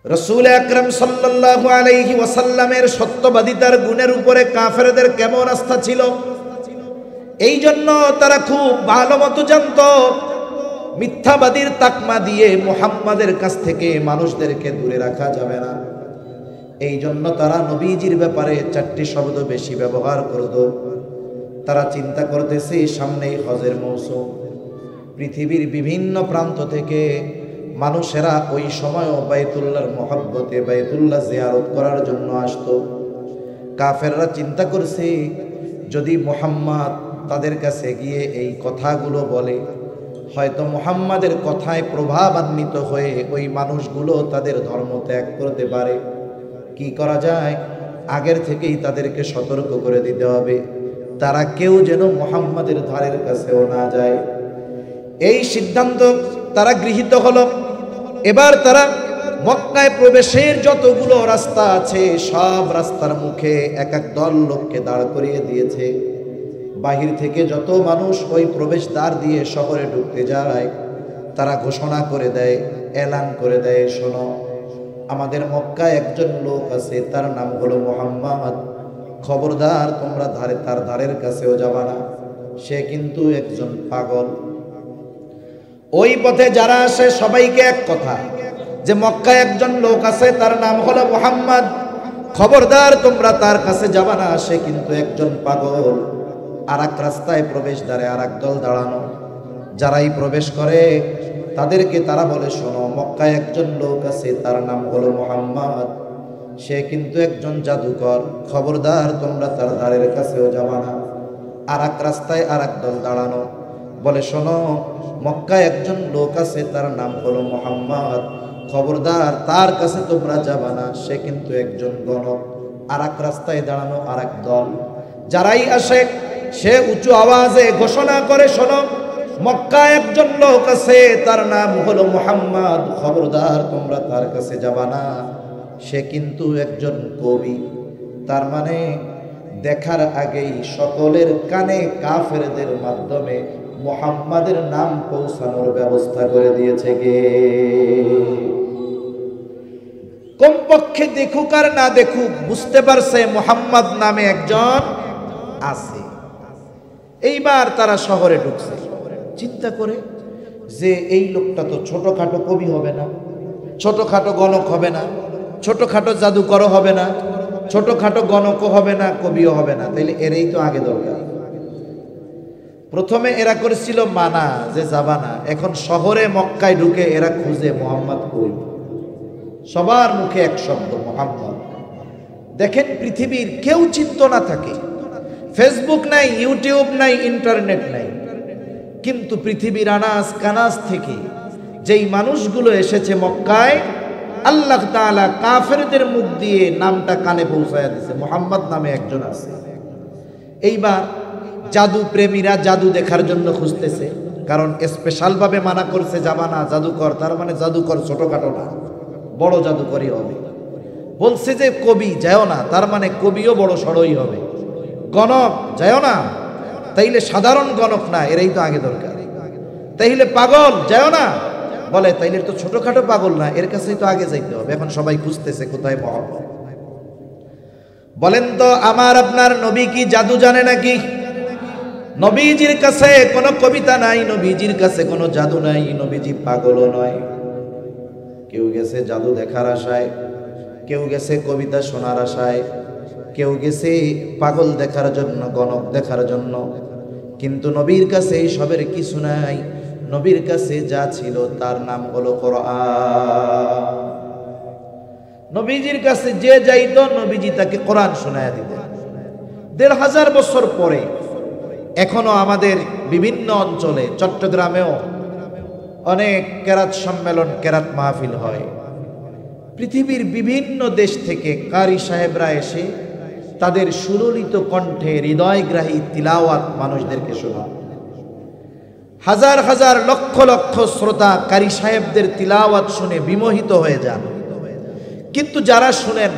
রাসূল আকরাম সাল্লাল্লাহু আলাইহি ওয়াসাল্লামের সত্যবাদিতার গুণের উপরে কাফেরদের কেমন আস্থা ছিল, এই জন্য তারা খুব ভালো মতো জানত মিথ্যাবাদীর তাকমা দিয়ে মুহাম্মাদের কাছ থেকে মানুষদেরকে দূরে রাখা যাবে না। এই জন্য তারা নবীজির ব্যাপারে 4টি শব্দ বেশি ব্যবহার করত। তারা চিন্তা করতেছে সামনেই হজের মৌসুম, পৃথিবীর বিভিন্ন প্রান্ত থেকে মানুষেরা ওই সময়ও বাইতুল্লাহর মহব্বতে বাইতুল্লাহ জিয়ারত করার জন্য আসতো। কাফেররা চিন্তা করছে যদি মুহাম্মদ তাদের কাছে গিয়ে এই কথাগুলো বলে, হয়তো মুহাম্মাদের কথায় প্রভাবান্বিত হয়ে ওই মানুষগুলো তাদের ধর্ম ত্যাগ করতে পারে। কি করা যায়? আগের থেকেই তাদেরকে সতর্ক করে দিতে হবে, তারা কেউ যেন মুহাম্মাদের ধারের কাছেও না যায়। এই সিদ্ধান্ত তারা গৃহীত হলো। এবার তারা মক্কায় প্রবেশের যতগুলো রাস্তা আছে সব রাস্তার মুখে এক এক দল লোককে দাঁড় করিয়ে দিয়েছে। বাহির থেকে যত মানুষ ওই প্রবেশদ্বার দিয়ে শহরে ঢুকতে যায় তারা ঘোষণা করে দেয়, এলান করে দেয়, শোনো, আমাদের মক্কায় একজন লোক আছে, তার নাম হলো মুহাম্মদ। খবরদার তোমরা তার ধারের কাছেও যাবা না, সে কিন্তু একজন পাগল। ওই পথে যারা আসে সবাইকে এক কথা, যে মক্কায় একজন লোক আছে, তার নাম হলো মুহাম্মদ, খবরদার তোমরা তার কাছে যাবা না, সে কিন্তু একজন পাগল। আর এক রাস্তায় প্রবেশদ্বারে আর এক দল দাঁড়ানো, যারাই প্রবেশ করে তাদেরকে তারা বলে, শোনো, মক্কায় একজন লোক আছে, তার নাম হলো মুহাম্মদ, সে কিন্তু একজন জাদুকর, খবরদার তোমরা তার ধারের কাছেও যাবা না। আর এক রাস্তায় আর এক দল দাঁড়ানো, বলে, শোনো, মক্কায় একজন লোক আছে, তার নাম হলো মুহাম্মদ, খবরদার তার কাছে তোমরা যাবা না, সে কিন্তু একজন গণক। আর এক রাস্তায় দাঁড়ানো আর এক দল, যারাই আসে সে উঁচু আওয়াজে ঘোষণা করে, শোনো, মক্কায় একজন লোক আছে, তার নাম হলো মুহাম্মদ, খবরদার তোমরা তার কাছে যাবা না, সে কিন্তু একজন কবি। তার মানে দেখার আগেই সকলের কানে কাফেরদের মাধ্যমে মুহাম্মাদের নাম পৌঁছানোর ব্যবস্থা করে দিয়েছে কে? কমপক্ষে দেখুক আর না দেখুক বুঝতে পারছে মুহাম্মদ নামে একজন আছে। এইবার তারা শহরে ঢুকছে, চিন্তা করে যে এই লোকটা তো ছোটখাটো কবি হবে না, ছোটখাটো গণক হবে না, ছোটখাটো জাদুকরও হবে না, ছোটখাটো গণকও হবে না, কবিও হবে না, তাইলে এরই তো আগে দরকার। প্রথমে এরা করেছিল মানা যে যাবা না, এখন শহরে মক্কায় ঢুকে এরা খুঁজে মুহাম্মদ কই। সবার মুখে এক শব্দ, মুহাম্মদ। দেখেন পৃথিবীর কেউ চিন্তা না থাকে, ফেসবুক নাই, ইউটিউব নাই, ইন্টারনেট নাই, কিন্তু পৃথিবীর আনাজ কানাজ থেকে যেই মানুষগুলো এসেছে মক্কায়, আল্লাহ তাআলা কাফেরদের মুখ দিয়ে নামটা কানে পৌঁছায়া দিয়েছে, মুহাম্মদ নামে একজন আছে। এইবার জাদু প্রেমীরা জাদু দেখার জন্য খুঁজতেছে, কারণ স্পেশাল ভাবে মানা করছে যাবা না, জাদুকর, তার মানে জাদুকর ছোটখাটো না, বড় জাদুকরই হবে। বলছে যে কবি যাও না, তার মানে কবিও বড় সড়ই হবে। গণক যাও না, তাইলে সাধারণ গণক না, এরাই তো আগে দরকার। তাইলে পাগল যাও না, বলে তাইলে তো ছোটখাটো পাগল না, এর কাছেই তো আগে যাইতে হবে। এখন সবাই খুঁজতেছে কোথায় মুহাম্মদ। বলেন তো আমার আপনার নবী কি জাদু জানে নাকি? নবীজির কাছে কোনো কবিতা নাই, নবীজির কাছে কোনো জাদু নাই, নবীজি পাগলও নয়। কেউ গেছে জাদু দেখার আশায়, কেউ গেছে কবিতা শোনার আশায়, কেউ গেছে পাগল দেখার জন্য, গণক দেখার জন্য, কিন্তু নবীর কাছে এই সবের কিছু নাই। নবীর কাছে যা ছিল তার নাম হলো কোরআন। নবীজির কাছে যে যাইতো নবীজি তাকে কোরআন শোনায়া দিতেন। ১৫০০ বছর পরে এখনো আমাদের বিভিন্ন অঞ্চলে, চট্টগ্রামেও অনেক কেরাত সম্মেলন, কেরাত মাহফিল হয়। পৃথিবীর বিভিন্ন দেশ থেকে কারি সাহেবরা এসে তাদের সুললিত কণ্ঠে হৃদয়গ্রাহী তিলাওয়াত মানুষদেরকে শোনান। হাজার হাজার লক্ষ লক্ষ শ্রোতা কারি সাহেবদের তিলাওয়াত শুনে বিমোহিত হয়ে যান। কিন্তু যারা শুনেন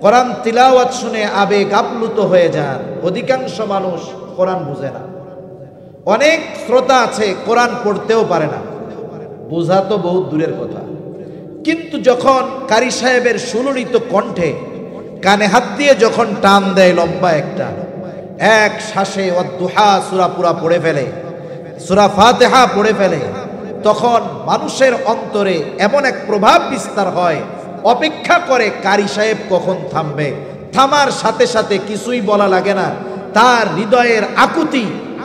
কোরআন তিলাওয়াত শুনে আবেগ আপ্লুত হয়ে যান, অধিকাংশ মানুষ কোরআন বুঝে না। অনেক শ্রোতা আছে কোরআন পড়তেও পারে না, বোঝা তো বহুত দূরের কথা, কিন্তু যখন কারি সাহেবের সুললিত কণ্ঠে কানে হাত দিয়ে যখন টান দেয় লম্বা একটা, এক শ্বাসে ওয়াদ্দুহা সূরা পুরা পড়ে ফেলে, সূরা ফাতিহা পড়ে ফেলে, তখন মানুষের অন্তরে এমন এক প্রভাব বিস্তার হয়, অপেক্ষা করে কারি সাহেব কখন থামবে। থামার সাথে সাথে কিছুই বলা লাগে না, তার হৃদয়ের আকুতি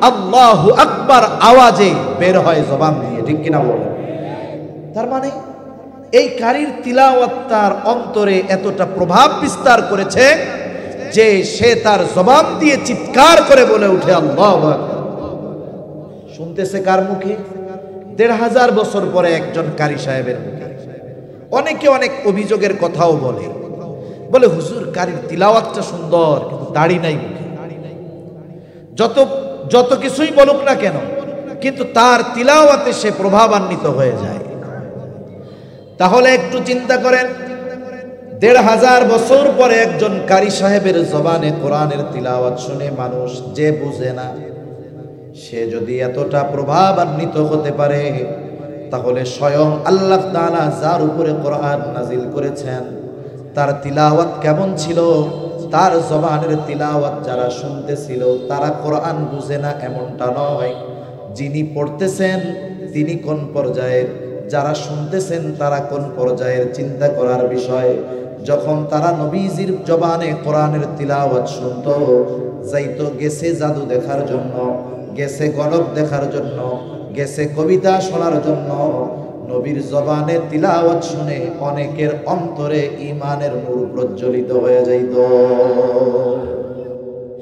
আল্লাহু আকবার আওয়াজে বের হয় জবান দিয়ে, ঠিক কিনা বলেন? তার মানে এই কারির তিলাওয়াত তার অন্তরে এতটা প্রভাব বিস্তার করেছে যে সে তার জবান দিয়ে চিৎকার করে বলে উঠে আল্লাহু আকবার। শুনতেছে কার মুখে? ১৫০০ বছর পরে একজন কারি সাহেবের মুখে। অনেকে অনেক অভিযোগের কথাও বলে, বলে হুজুর কারির তিলাওয়াতটা সুন্দর কিন্তু দাড়ি নাই মুখে। যত কিছুই বলুক না কেন, কিন্তু তার তিলাওয়াতে সে প্রভাবান্বিত হয়ে যায়। তাহলে একটু চিন্তা করেন, ১৫০০ বছর পরে একজন কারি সাহেবের জবানে কোরআনের তিলাওয়াত শুনে মানুষ যে বুঝে না, সে যদি এতটা প্রভাবান্বিত হতে পারে, তাহলে স্বয়ং আল্লাহ তাআলা যার উপরে কোরআন নাজিল করেছেন তার তিলাওয়াত কেমন ছিল? তার জবানের তিলাওয়াত যারা শুনতেছিল তারা কোরআন বুঝে না এমনটা নয়, যিনি পড়তেছেন তিনি কোন পর্যায়ের, যারা শুনতেছেন তারা কোন পর্যায়ের, চিন্তা করার বিষয়। যখন তারা নবীজির জবানে কোরআনের তিলাওয়াত শুনতো, যাইতো গেছে জাদু দেখার জন্য, গেছে গলব দেখার জন্য, গেছে কবিতা শোনার জন্য, নবীর জবানে তিলাওয়াত শুনে অনেকের অন্তরে ঈমানের নূর প্রজ্বলিত হয়ে যাইত।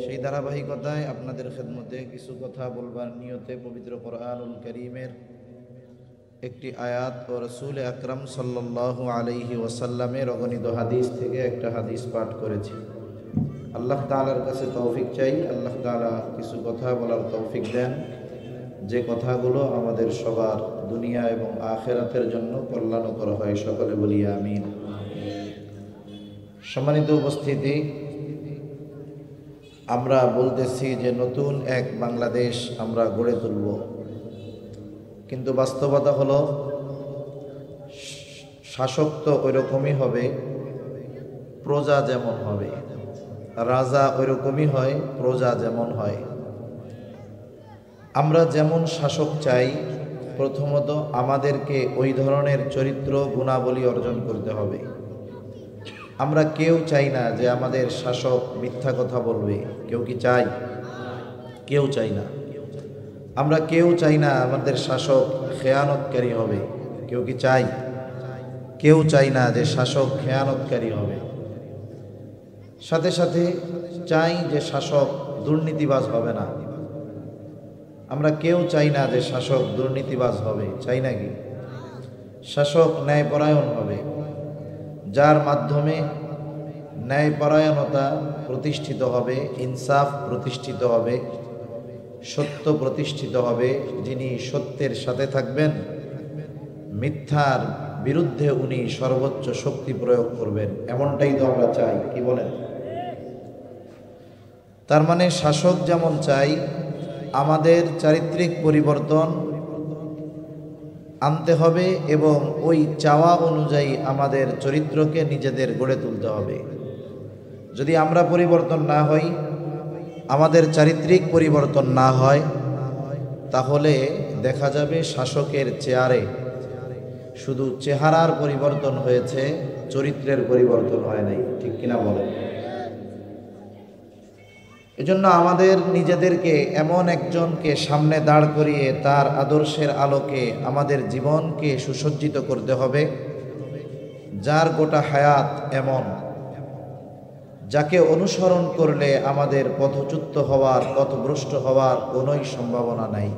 সেই ধারাবাহিকতায় আপনাদের খেদমতে কিছু কথা বলবার নিয়তে পবিত্র কোরআনুল কারীমের একটি আয়াত ও রাসূল আকরাম সাল্লাল্লাহু আলাইহি ওয়াসাল্লামের অগণিত হাদিস থেকে একটা হাদিস পাঠ করেছি। আল্লাহ তাআলার কাছে তৌফিক চাই, আল্লাহ তাআলা কিছু কথা বলার তৌফিক দেন, যে কথাগুলো আমাদের সবার দুনিয়া এবং আখিরাতের জন্য কল্যাণকর হয়। সকলে বলি আমিন। সম্মানিত উপস্থিতি, আমরা বলতেছি যে নতুন এক বাংলাদেশ আমরা গড়ে তুলব, কিন্তু বাস্তবতা হলো শাসক তো ওই রকমই হবে, প্রজা যেমন হবে, রাজা ওই রকমই হয়, প্রজা যেমন হয়। আমরা যেমন শাসক চাই, প্রথমত আমাদেরকে ওই ধরনের চরিত্র গুণাবলী অর্জন করতে হবে। আমরা কেউ চাই না যে আমাদের শাসক মিথ্যা কথা বলবে, কেউ কি চাই? কেউ চাই না। আমরা কেউ চাই না আমাদের শাসক খেয়ানতকারী হবে, কেউ কি চাই? কেউ চাই না যে শাসক খেয়ানতকারী হবে। সাথে সাথে চাই যে শাসক দুর্নীতিবাজ হবে না। আমরা কেউ চাই না যে শাসক দুর্নীতিবাজ হবে, চাই নাকি? শাসক ন্যায়পরায়ণ হবে, যার মাধ্যমে ন্যায়পরায়ণতা প্রতিষ্ঠিত হবে, ইনসাফ প্রতিষ্ঠিত হবে, সত্য প্রতিষ্ঠিত হবে। যিনি সত্যের সাথে থাকবেন, মিথ্যার বিরুদ্ধে উনি সর্বোচ্চ শক্তি প্রয়োগ করবেন, এমনটাই তো আমরা চাই, কি বলেন? তার মানে শাসক যেমন চাই, আমাদের চারিত্রিক পরিবর্তন আনতে হবে এবং ওই চাওয়া অনুযায়ী আমাদের চরিত্রকে নিজেদের গড়ে তুলতে হবে। যদি আমরা পরিবর্তন না হই, আমাদের চারিত্রিক পরিবর্তন না হয়, তাহলে দেখা যাবে শাসকের চেয়ারে শুধু চেহারার পরিবর্তন হয়েছে, চরিত্রের পরিবর্তন হয় নাই, ঠিক কিনা বলেন? এজন্য আমাদের নিজেদেরকে এমন একজনকে সামনে দাঁড় করিয়ে তার আদর্শের আলোকে আমাদের জীবনকে সুসজ্জিত করতে হবে, যার গোটা হায়াত এমন, যাকে অনুসরণ করলে আমাদের পথচ্যুত হওয়ার, পথভ্রষ্ট হওয়ার কোনোই সম্ভাবনা নাই।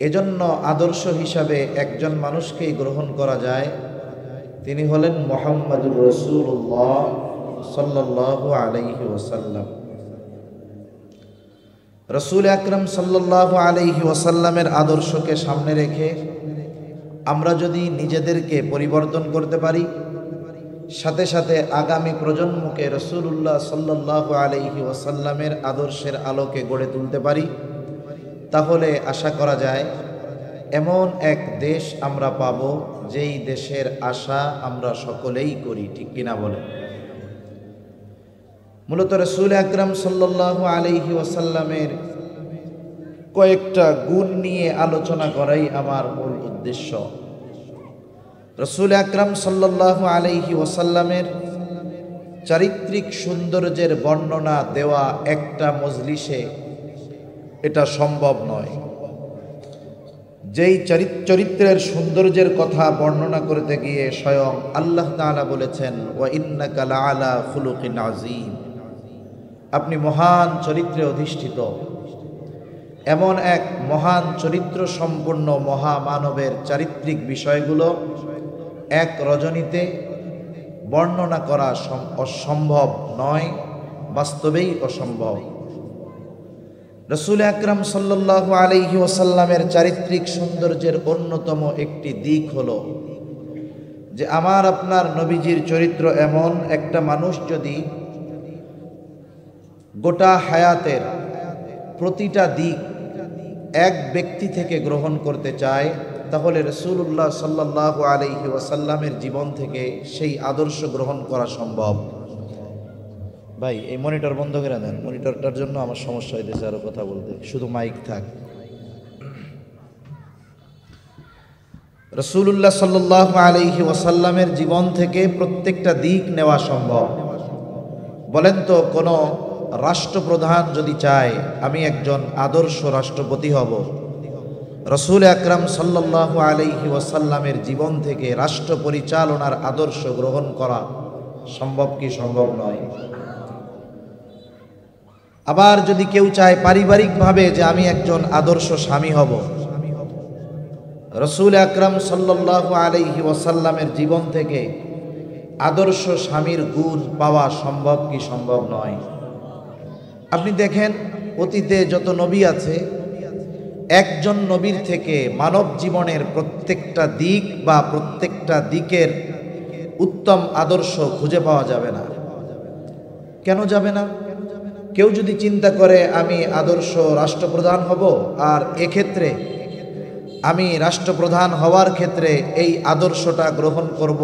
এজন্য আদর্শ হিসাবে একজন মানুষকেই গ্রহণ করা যায়, তিনি হলেন মুহাম্মদুর রাসূলুল্লাহ সাল্লাল্লাহু আলাইহি ওয়াসাল্লাম। রাসূল আকরাম সাল্লাল্লাহু আলাইহি ওয়াসাল্লামের আদর্শকে সামনে রেখে আমরা যদি নিজেদেরকে পরিবর্তন করতে পারি, সাথে সাথে আগামী প্রজন্মকে রাসূলুল্লাহ সাল্লাল্লাহু আলাইহি ওয়াসাল্লামের আদর্শের আলোকে গড়ে তুলতে পারি, তাহলে আশা করা যায় এমন এক দেশ আমরা পাব যেই দেশের আশা আমরা সকলেই করি, ঠিক কিনা বলে? মূলত রাসূল আকরাম সাল্লাল্লাহু আলাইহি ওয়াসাল্লামের কয়েকটা গুণ নিয়ে আলোচনা করাই আমার মূল উদ্দেশ্য। রাসূল আকরাম সাল্লাল্লাহু আলাইহি ওয়াসাল্লামের চারিত্রিক সৌন্দর্যের বর্ণনা দেওয়া একটা মজলিসে এটা সম্ভব নয়। যেই চরিত্রের সৌন্দর্যের কথা বর্ণনা করতে গিয়ে স্বয়ং আল্লাহ তাআলা বলেছেন, ওয়া ইন্নাকা লাআলা খুলুকিন আযীম, আপনি মহান চরিত্রে অধিষ্ঠিত। এমন এক মহান চরিত্র সম্পন্ন মহামানবের চারিত্রিক বিষয়গুলো এক রজনীতে বর্ণনা করা অসম্ভব নয়, বাস্তবেই অসম্ভব। রাসূল আকরাম সাল্লাল্লাহু আলাইহি ওয়াসাল্লামের চারিত্রিক সৌন্দর্যের অন্যতম একটি দিক হলো যে আমার আপনার নবীজির চরিত্র এমন, একটা মানুষ যদি গোটা হায়াতের প্রতিটা দিক এক ব্যক্তি থেকে গ্রহণ করতে চায়, তাহলে রাসূলুল্লাহ সাল্লাল্লাহু আলাইহি ওয়াসাল্লামের জীবন থেকে সেই আদর্শ গ্রহণ করা সম্ভব। ভাই এই মনিটর বন্ধ করে দেন, মনিটরটার জন্য আমার সমস্যা হইতেছে আরো কথা বলতে, শুধু মাইক থাক। রাসূলুল্লাহ সাল্লাল্লাহু আলাইহি ওয়াসাল্লামের জীবন থেকে প্রত্যেকটা দিক নেওয়া সম্ভব। বলেন তো, কোনো রাষ্ট্রপ্রধান যদি চায় আমি একজন আদর্শ রাষ্ট্রপতি হব, রাসূল আকরাম সাল্লাল্লাহু আলাইহি ওয়াসাল্লামের জীবন থেকে রাষ্ট্র পরিচালনার আদর্শ গ্রহণ করা সম্ভব কি সম্ভব নয়? আবার যদি কেউ চায় পারিবারিকভাবে যে আমি একজন আদর্শ স্বামী হব, রাসূল আকরাম সাল্লাল্লাহু আলাইহি ওয়াসাল্লামের জীবন থেকে আদর্শ স্বামীর গুণ পাওয়া সম্ভব কি সম্ভব নয়? আপনি দেখেন অতীতে যত নবী আছে, একজন নবীর থেকে মানব জীবনের প্রত্যেকটা দিক বা প্রত্যেকটা দিকের উত্তম আদর্শ খুঁজে পাওয়া যাবে না। কেন যাবে না? কেউ যদি চিন্তা করে আমি আদর্শ রাষ্ট্রপ্রধান হব, আর এক্ষেত্রে আমি রাষ্ট্রপ্রধান হওয়ার ক্ষেত্রে এই আদর্শটা গ্রহণ করব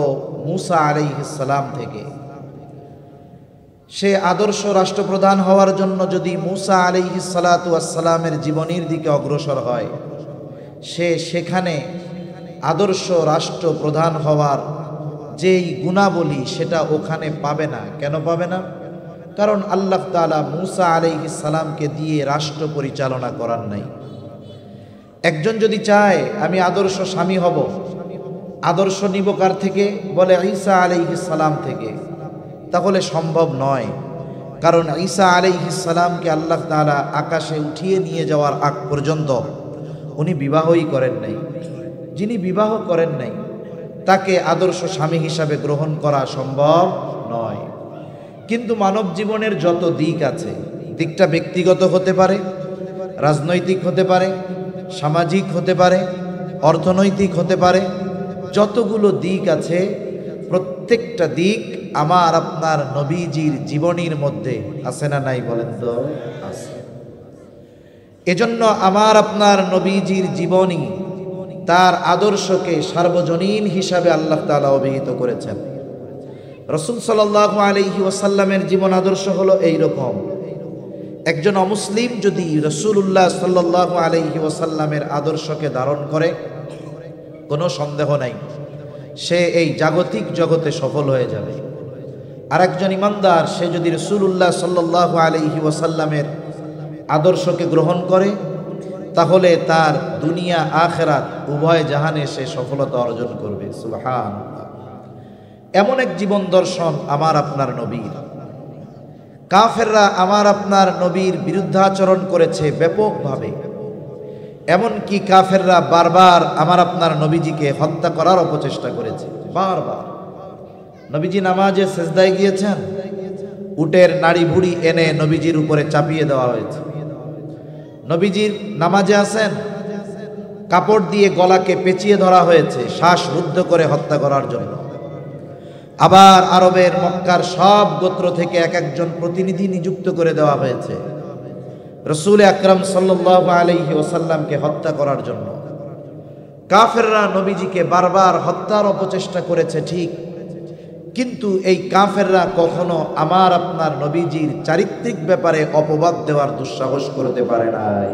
মূসা আলাইহিস সালাম থেকে, সে আদর্শ রাষ্ট্রপ্রধান হওয়ার জন্য যদি মূসা আলাইহিস সালাতু ওয়াস সালামের জীবনীর দিকে অগ্রসর হয়, সে সেখানে আদর্শ রাষ্ট্রপ্রধান হওয়ার যেই গুণাবলী সেটা ওখানে পাবে না। কেন পাবে না? কারণ আল্লাহ তাআলা মূসা আলাইহিস সালামকে দিয়ে রাষ্ট্র পরিচালনা করার নাই। একজন যদি চায় আমি আদর্শ স্বামী হব, আদর্শ নিব কার থেকে? বলে ঈসা আলাইহিস সালাম থেকে, তাহলে সম্ভব নয়। কারণ ঈসা আলাইহিস সালামকে আল্লাহ তাআলা আকাশে উঠিয়ে নিয়ে যাওয়ার আগ পর্যন্ত উনি বিবাহই করেন নাই। যিনি বিবাহ করেন নাই তাকে আদর্শ স্বামী হিসাবে গ্রহণ করা সম্ভব নয়। কিন্তু মানব জীবনের যত দিক আছে, দিকটা ব্যক্তিগত হতে পারে, রাজনৈতিক হতে পারে, সামাজিক হতে পারে, অর্থনৈতিক হতে পারে, যতগুলো দিক আছে প্রত্যেকটা দিক আমার আপনার নবীজির জীবনীর মধ্যে আছে না নাই? বলেন তো আছে। এজন্য আমার আপনার নবীজির জীবনী, তার আদর্শকে সার্বজনীন হিসাবে আল্লাহ তাআলা অভিহিত করেছেন। রাসূল সাল্লাল্লাহু আলাইহি ওয়াসাল্লামের জীবন আদর্শ হলো এই রকম। একজন অমুসলিম যদি রাসূলুল্লাহ সাল্লাল্লাহু আলাইহি ওয়াসাল্লামের আদর্শকে ধারণ করে, কোনো সন্দেহ নাই সে এই জাগতিক জগতে সফল হয়ে যাবে। আর একজন ইমানদার সে যদি রাসূলুল্লাহ সাল্লাল্লাহু আলাইহি ওয়াসাল্লামের আদর্শকে গ্রহণ করে, তাহলে তার দুনিয়া আখিরাত উভয় জাহানে সে সফলতা অর্জন করবে। সুবহানাল্লাহ। এমন এক জীবন দর্শন আমার আপনার নবীর। কাফেররা আমার আপনার নবীর বিরুদ্ধাচরণ করেছে ব্যাপকভাবে। এমনকি কাফেররা বারবার আমার আপনার নবীজিকে হত্যা করার অপচেষ্টা করেছে। বারবার নবীজি নামাজে সেজদায় গিয়েছেন, উটের নাড়ি ভুড়ি এনে নবীজির উপরে চাপিয়ে দেওয়া হয়েছে। নবীজির নামাজে আছেন, কাপড় দিয়ে গলাকে পেঁচিয়ে ধরা হয়েছে শ্বাস রুদ্ধ করে হত্যা করার জন্য। আবার আরবের মক্কার সব গোত্র থেকে এক একজন প্রতিনিধি নিযুক্ত করে দেওয়া হয়েছে রাসূল আকরাম সাল্লাল্লাহু আলাইহি ওয়াসাল্লামকে হত্যা করার জন্য। কাফেররা নবীজিকে বারবার হত্যার অপচেষ্টা করেছে ঠিক, কিন্তু এই কাফেররা কখনো আমার আপনার নবীজির চারিত্রিক ব্যাপারে অপবাদ দেওয়ার দুঃসাহস করতে পারে নাই।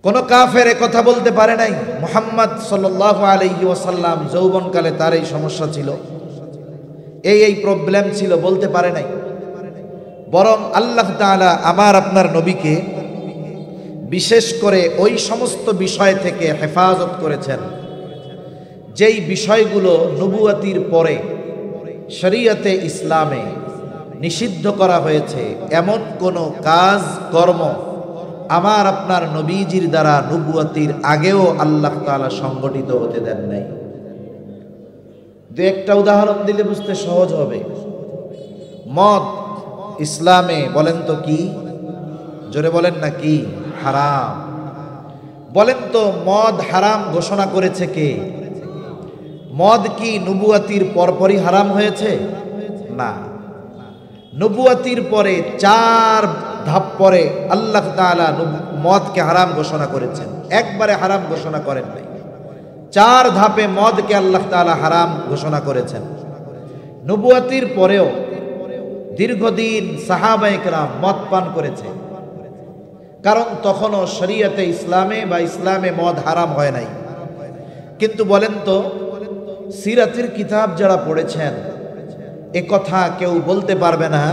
কোন কাফের কথা বলতে পারে নাই মুহাম্মদ সাল্লাল্লাহু আলাইহি ওয়াসাল্লাম যৌবনকালে তার এই সমস্যা ছিল, এই প্রবলেম ছিল, বলতে পারে নাই। বরং আল্লাহ তাআলা আমার আপনার নবীকে বিশেষ করে ওই সমস্ত বিষয় থেকে হেফাজত করেছেন যেই বিষয়গুলো নবুয়াতির পরে শরীয়তে ইসলামে নিষিদ্ধ করা হয়েছে। এমন কোনো কাজ কর্ম আমার আপনার নবীজির দ্বারা নবুয়াতির আগেও আল্লাহ তাআলা সংগঠিত হতে দেন নাই। দু একটা উদাহরণ দিলে বুঝতে সহজ হবে। মদ ইসলামে বলেন তো কি, জোরে বলেন না কি? হারাম। বলেন তো মদ হারাম ঘোষণা করেছে কে? মদ কি নবুয়াতির পরপরই হারাম হয়েছে? না, নবুয়াতির পরে 4 ধাপ পরে আল্লাহ তাআলা মদকে হারাম ঘোষণা করেছেন, একবারে হারাম ঘোষণা করেন নাই। 4 ধাপে মদকে আল্লাহ তাআলা হারাম ঘোষণা করেছেন। নবুয়াতির পরেও দীর্ঘদিন সাহাবায়ে কেরাম মদ পান করেছে, কারণ তখনও শরীয়তে ইসলামে বা ইসলামে মদ হারাম হয় নাই। কিন্তু বলেন তো সিরাতের কিতাব যারা পড়েছেন এ কথা কেউ বলতে পারবে না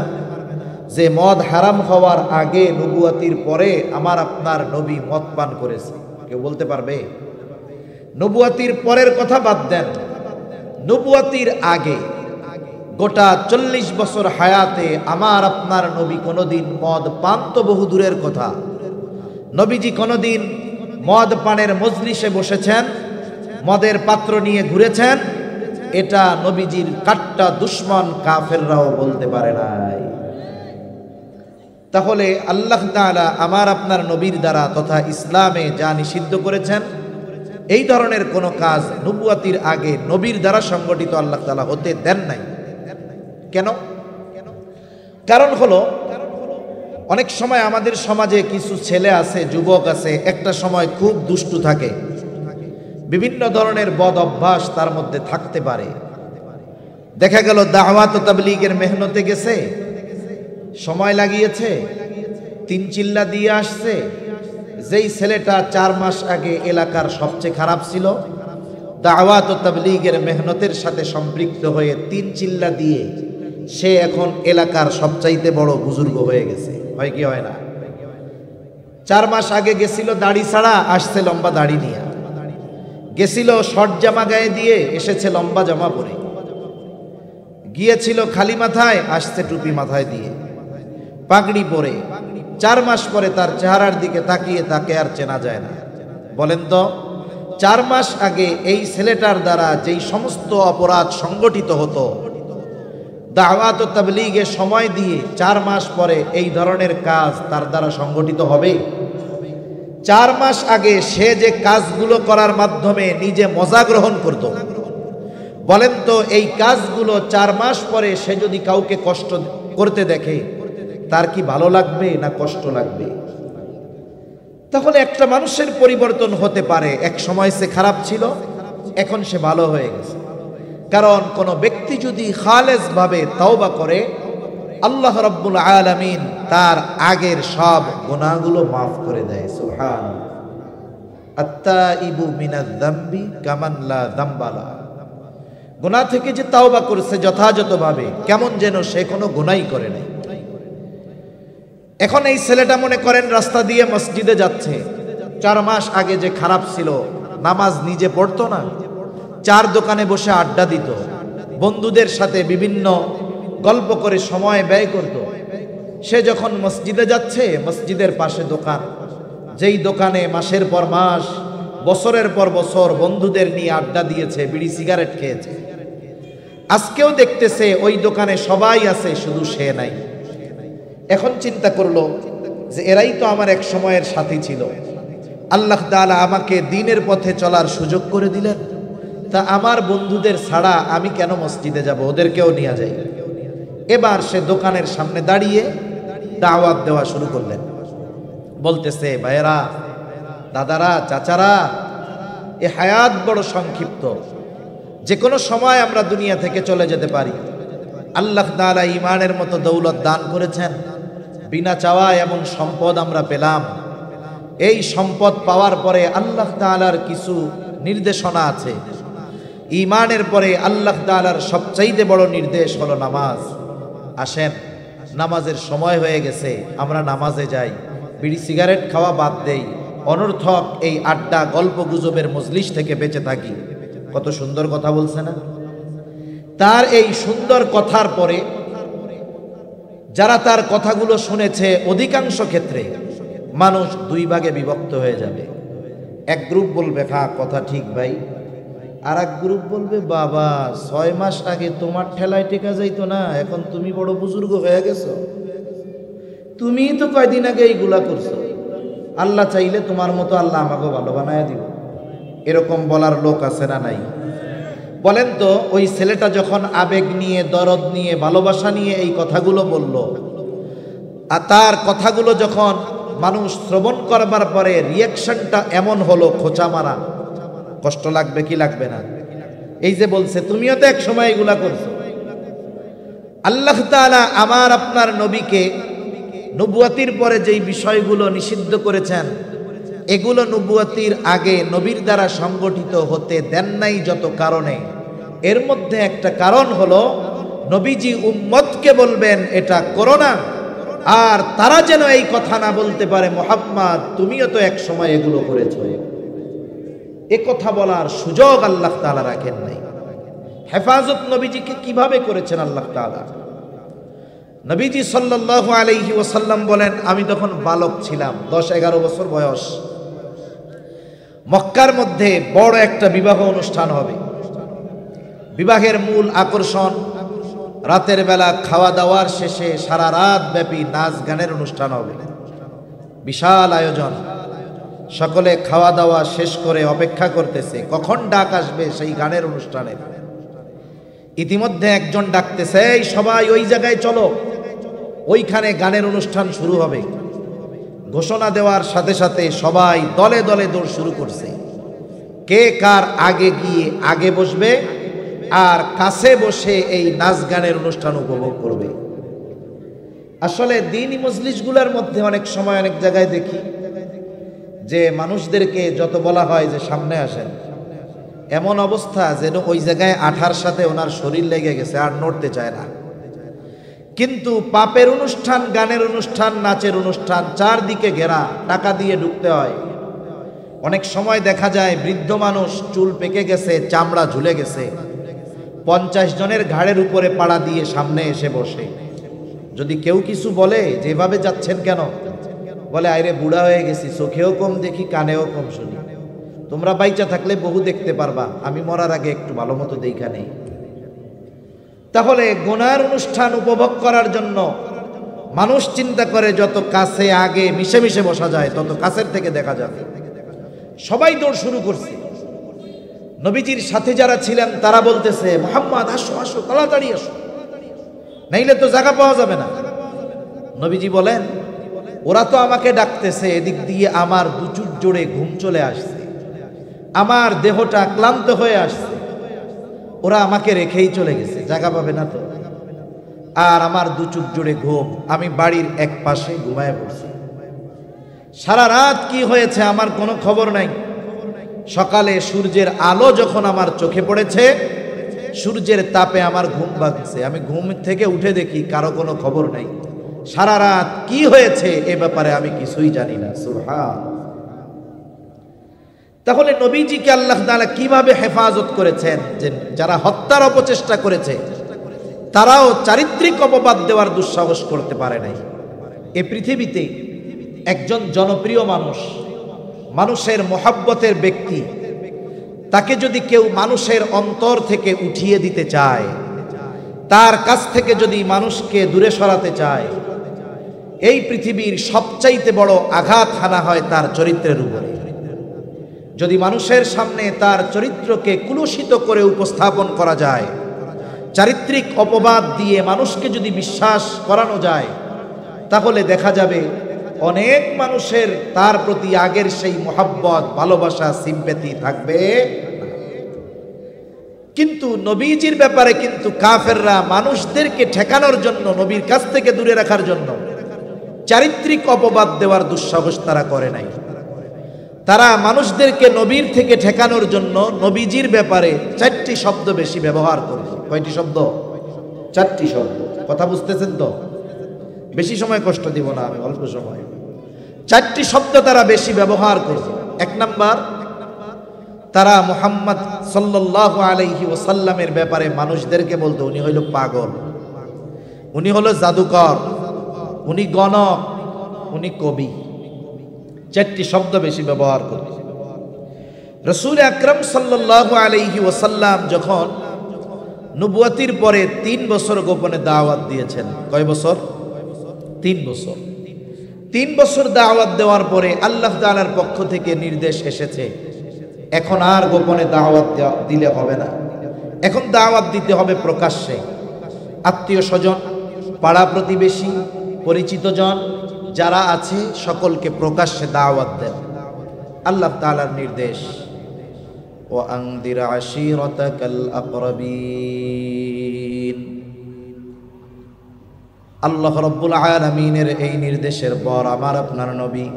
যে মদ হারাম হওয়ার আগে নবুয়াতির পরে আমার আপনার নবী মদ পান করেছে? কেউ বলতে পারবে? নবুয়াতির পরের কথা বাদ দেন, নবুয়াতির আগে গোটা 40 বছর হায়াতে আমার আপনার নবী কোনোদিন মদ পান তো বহু দূরের কথা, নবীজি কোনোদিন মদ পানের মজলিসে বসেছেন, মদের পাত্র নিয়ে ঘুরেছেন, এটা নবীজির কাট্টা দুশমন কাফেররাও বলতে পারে নাই। তাহলে আল্লাহ তাআলা আমার আপনার নবীর দ্বারা তথা ইসলামে যা নিষিদ্ধ করেছেন এই ধরনের কোনো কাজ নবুয়াতির আগে নবীর দ্বারা সংগঠিত আল্লাহ তাআলা হতে দেন নাই। কেন? কারণ হলো অনেক সময় আমাদের সমাজে কিছু ছেলে আছে, যুবক আছে, একটা সময় খুব দুষ্টু থাকে, বিভিন্ন ধরনের বদ অভ্যাস তার মধ্যে থাকতে পারে। দেখা গেল দাওয়াত ও তাবলীগের মেহনতে গেছে, সময় লাগিয়েছে, 3 চিল্লা দিয়ে আসছে। যেই ছেলেটা 4 মাস আগে এলাকার সবচেয়ে খারাপ ছিল, দাওয়াত ও তাবলীগের মেহনতের সাথে সম্পৃক্ত হয়ে 3 চিল্লা দিয়ে সে এখন এলাকার সবচাইতে বড় বুজুর্গ হয়ে গেছে। হয় কি হয় না? 4 মাস আগে গেছিল দাড়ি ছাড়া, আসছে লম্বা দাড়ি নিয়ে। গেছিল শর্ট জামা গায়ে দিয়ে, এসেছে লম্বা জামা পরে। গিয়েছিল খালি মাথায়, আসছে টুপি মাথায় দিয়ে, পাগড়ি পরে। 4 মাস পরে তার চেহারার দিকে তাকিয়ে তাকে আর চেনা যায় না। বলেন তো 4 মাস আগে এই ছেলেটার দ্বারা যেই সমস্ত অপরাধ সংগঠিত হতো, দাওয়াত ও তাবলীগে সময় দিয়ে 4 মাস পরে এই ধরনের কাজ তার দ্বারা সংগঠিত হবে? 4 মাস আগে সে যে কাজগুলো করার মাধ্যমে নিজে মজা গ্রহণ করত, বলেন তো এই কাজগুলো 4 মাস পরে সে যদি কাউকে কষ্ট করতে দেখে তার কি ভালো লাগবে না কষ্ট লাগবে? তাহলে একটা মানুষের পরিবর্তন হতে পারে, এক সময় সে খারাপ ছিল, এখন সে ভালো হয়ে গেছে। কারণ কোন ব্যক্তি যদি খালেস ভাবে তাওবা করে, আল্লাহ রাব্বুল আলামিন তার আগের সব গুনাহগুলো মাফ করে দেয়। সুবহানাল্লাহ। আত্তাইবু মিনাজ যামবি কামান লা যামবা লা। গুনাহ থেকে যে তাওবা করেছে যথাযথভাবে, কেমন যেন সে কোনো গুনাহই করে নাই। এখন এই ছেলেটা মনে করেন রাস্তা দিয়ে মসজিদে যাচ্ছে, 4 মাস আগে যে খারাপ ছিল, নামাজ নিজে পড়তো না, 4 দোকানে বসে আড্ডা দিত, বন্ধুদের সাথে বিভিন্ন গল্প করে সময় ব্যয় করত। সে যখন মসজিদে যাচ্ছে, মসজিদের পাশে দোকান, যেই দোকানে মাসের পর মাস, বছরের পর বছর বন্ধুদের নিয়ে আড্ডা দিয়েছে, বিড়ি সিগারেট খেয়েছে, আজকেও দেখতেছে ওই দোকানে সবাই আছে, শুধু সে নাই। এখন চিন্তা করলো যে এরাই তো আমার এক সময়ের সাথী ছিল, আল্লাহ তাআলা আমাকে দ্বীনের পথে চলার সুযোগ করে দিলেন, তা আমার বন্ধুদের ছাড়া আমি কেন মসজিদে যাব, ওদেরকেও নিয়ে যাই। এবার সে দোকানের সামনে দাঁড়িয়ে দাওয়াত দেওয়া শুরু করলেন। বলতেছে, ভাইয়েরা দাদারা, চাচারা, এ হায়াত বড় সংক্ষিপ্ত, যে কোনো সময় আমরা দুনিয়া থেকে চলে যেতে পারি। আল্লাহ তাআলা ঈমানের মতো দৌলত দান করেছেন, বিনা চাওয়ায় এমন সম্পদ আমরা পেলাম। এই সম্পদ পাওয়ার পরে আল্লাহ তাআলার কিছু নির্দেশনা আছে। ঈমানের পরে আল্লাহ তাআলার সবচাইতে বড় নির্দেশ হলো নামাজ। আসেন, নামাজের সময় হয়ে গেছে, আমরা নামাজে যাই, বিড়ি সিগারেট খাওয়া বাদ দেই, অনর্থক এই আড্ডা গল্প গুজবের মজলিস থেকে বেঁচে থাকি। কত সুন্দর কথা বলছে না? তার এই সুন্দর কথার পরে যারা তার কথাগুলো শুনেছে, অধিকাংশ ক্ষেত্রে মানুষ দুই ভাগে বিভক্ত হয়ে যাবে। এক গ্রুপ বলবে হ্যাঁ কথা ঠিক ভাই, আর এক গ্রুপ বলবে বাবা 6 মাস আগে তোমার ঠেলায় টেকা যাইতো না, এখন তুমি বড় বুজুর্গ হয়ে গেছো, তুমি তো কয়দিন আগে এইগুলা করছো, আল্লাহ চাইলে তোমার মতো আল্লাহ আমাকে ভালো বানায় দিব। এরকম বলার লোক আছে না নাই? বলেন তো, ওই ছেলেটা যখন আবেগ নিয়ে, দরদ নিয়ে, ভালোবাসা নিয়ে এই কথাগুলো বলল, আর তার কথাগুলো যখন মানুষ শ্রবণ করবার পরে রিয়াকশনটা এমন হলো খোঁচা মারা, কষ্ট লাগবে কি লাগবে না? এই যে বলছে তুমিও তো এক সময় এগুলা করছো। আল্লাহ তাআলা আমার আপনার নবীকে নবুয়তির পরে যেই বিষয়গুলো নিষিদ্ধ করেছেন, এগুলো নবুয়তির আগে নবীর দ্বারা সংগঠিত হতে দেন নাই যত কারণে, এর মধ্যে একটা কারণ হলো নবীজি উম্মতকে বলবেন এটা করো না, আর তারা যেন এই কথা না বলতে পারে মুহাম্মদ তুমিও তো এক সময় এগুলো করেছো। এ কথা বলার সুযোগ আল্লাহ তাআলা রাখেন নাই। হেফাজত নবীজিকে কিভাবে করেছেন আল্লাহ তাআলা? নবীজি সাল্লাল্লাহু আলাইহি ওয়াসাল্লাম বলেন, আমি তখন বালক ছিলাম, 10-11 বছর বয়স। মক্কার মধ্যে বড় একটা বিবাহ অনুষ্ঠান হবে। বিবাহের মূল আকর্ষণ রাতের বেলা খাওয়া দাওয়ার শেষে সারা রাত ব্যাপী নাচ গানের অনুষ্ঠান হবে। বিশাল আয়োজন, সকলে খাওয়া দাওয়া শেষ করে অপেক্ষা করতেছে কখন ডাক আসবে সেই গানের অনুষ্ঠানের। ইতিমধ্যে একজন ডাকতেছে, এই সবাই ওই জায়গায় চলো, ওইখানে গানের অনুষ্ঠান শুরু হবে। ঘোষণা দেওয়ার সাথে সাথে সবাই দলে দলে দৌড় শুরু করছে। কে কার আগে গিয়ে আগে বসবে আর কাছে বসে এই নাচ গানের অনুষ্ঠান উপভোগ করবে। আসলে দ্বীনি মজলিসগুলোর মধ্যে অনেক সময় অনেক জায়গায় দেখি যে মানুষদেরকে যত বলা হয় যে সামনে আসেন, এমন অবস্থা যেন ওই জায়গায় আঠার সাথে ওনার শরীর লেগে গেছে, আর নড়তে চায় না। কিন্তু পাপের অনুষ্ঠান, গানের অনুষ্ঠান, নাচের অনুষ্ঠান, চারদিকে ঘেরা, টাকা দিয়ে ঢুকতে হয়। অনেক সময় দেখা যায় বৃদ্ধ মানুষ, চুল পেকে গেছে, চামড়া ঝুলে গেছে, 50 জনের ঘাড়ের উপরে পাড়া দিয়ে সামনে এসে বসে। যদি কেউ কিছু বলে, যেভাবে যাচ্ছেন কেন, বলে আইরে বুড়া হয়ে গেছি, চোখেও কম দেখি, কানেও কম শুনি, তোমরা বাইচা থাকলে বহু দেখতে পারবা, আমি মরার আগে একটু ভালো মতো দেখা নেই। তাহলে গুনার অনুষ্ঠান উপভোগ করার জন্য মানুষ চিন্তা করে যত কাছে আগে মিশে মিশে বসা যায় তত কাছের থেকে দেখা যাবে। সবাই দৌড় শুরু করছে। নবীজির সাথে যারা ছিলেন তারা বলতেছে, মুহাম্মদ আসো আসো, তাড়াতাড়ি আসো, নাইলে তো জায়গা পাওয়া যাবে না। নবীজি বলেন, ওরা তো আমাকে ডাকতেছে, এদিক দিয়ে আমার দু চোখ জোড়ে ঘুম চলে আসছে, আমার দেহটা ক্লান্ত হয়ে আসছে, ওরা আমাকে রেখেই চলে গেছে, জায়গা পাবে না তো। আর আমার দু চোখ জুড়ে ঘুম, আমি বাড়ির এক পাশে ঘুমায় পড়ছি। সারা রাত কি হয়েছে আমার কোনো খবর নাই। সকালে সূর্যের আলো যখন আমার চোখে পড়েছে, সূর্যের তাপে আমার ঘুম ভাঙছে, আমি ঘুম থেকে উঠে দেখি কারো কোনো খবর নাই। সারা রাত কি হয়েছে এ ব্যাপারে আমি কিছুই জানি না। সুবহান। তাহলে নবীজিকে আল্লাহ তাআলা কিভাবে হেফাজত করেছেন, যে যারা হত্যার অপচেষ্টা করেছে তারাও চারিত্রিক অপবাদ দেওয়ার দুঃসাহস করতে পারে নাই। এ পৃথিবীতে একজন জনপ্রিয় মানুষ, মানুষের মহব্বতের ব্যক্তি, তাকে যদি কেউ মানুষের অন্তর থেকে উঠিয়ে দিতে চায়, তার কাছ থেকে যদি মানুষকে দূরে সরাতে চায়, এই পৃথিবীর সবচাইতে বড় আঘাত হানা হয় তার চরিত্রের উপরে। যদি মানুষের সামনে তার চরিত্রকে কুলুষিত করে উপস্থাপন করা যায়, চারিত্রিক অপবাদ দিয়ে মানুষকে যদি বিশ্বাস করানো যায়, তাহলে দেখা যাবে অনেক মানুষের তার প্রতি আগের সেই মোহাব্বত, ভালোবাসা, সিম্প্যাথি থাকবে। কিন্তু নবীজির ব্যাপারে কিন্তু কাফেররা মানুষদেরকে ঠেকানোর জন্য, নবীর কাছ থেকে দূরে রাখার জন্য চারিত্রিক অপবাদ দেওয়ার দুঃসাহস তারা করে নাই। তারা মানুষদেরকে নবীর থেকে ঠেকানোর জন্য নবীজির ব্যাপারে 4টি শব্দ বেশি ব্যবহার করে। কয়টি শব্দ? 4টি শব্দ। কথা বুঝতেছেন তো? বেশি সময় কষ্ট দিব না আমি, অল্প সময়। 4টি শব্দ তারা বেশি ব্যবহার করছে। 1 নাম্বার, তারা মুহাম্মদ সাল্লাল্লাহু আলাইহি ওয়াসাল্লামের ব্যাপারে মানুষদেরকে বলতো উনি হইল পাগল, উনি হলো জাদুকর, উনি গণক, উনি কবি। 4টি শব্দ বেশি ব্যবহার করত। রাসূল আকরাম সাল্লাল্লাহু আলাইহি ওয়াসাল্লাম যখন নবুয়তির পরে 3 বছর গোপনে দাওয়াত দিয়েছেন। কয় বছর? 3 বছর। 3 বছর দাওয়াত দেওয়ার পরে আল্লাহ তাআলার পক্ষ থেকে নির্দেশ এসেছে, এখন আর গোপনে দাওয়াত দিলে হবে না, এখন দাওয়াত দিতে হবে প্রকাশ্যে। আত্মীয় স্বজন, পাড়া প্রতিবেশী, পরিচিত জন যারা আছে সকলকে প্রকাশ্যে দাওয়াত দেন। আল্লাহ তাআলার নির্দেশ, ওয়া আনদির আশীরাতাকাল আকরাবিন। আল্লাহ রাব্বুল আলামিনের এই নির্দেশের পর আমার আপনার নবী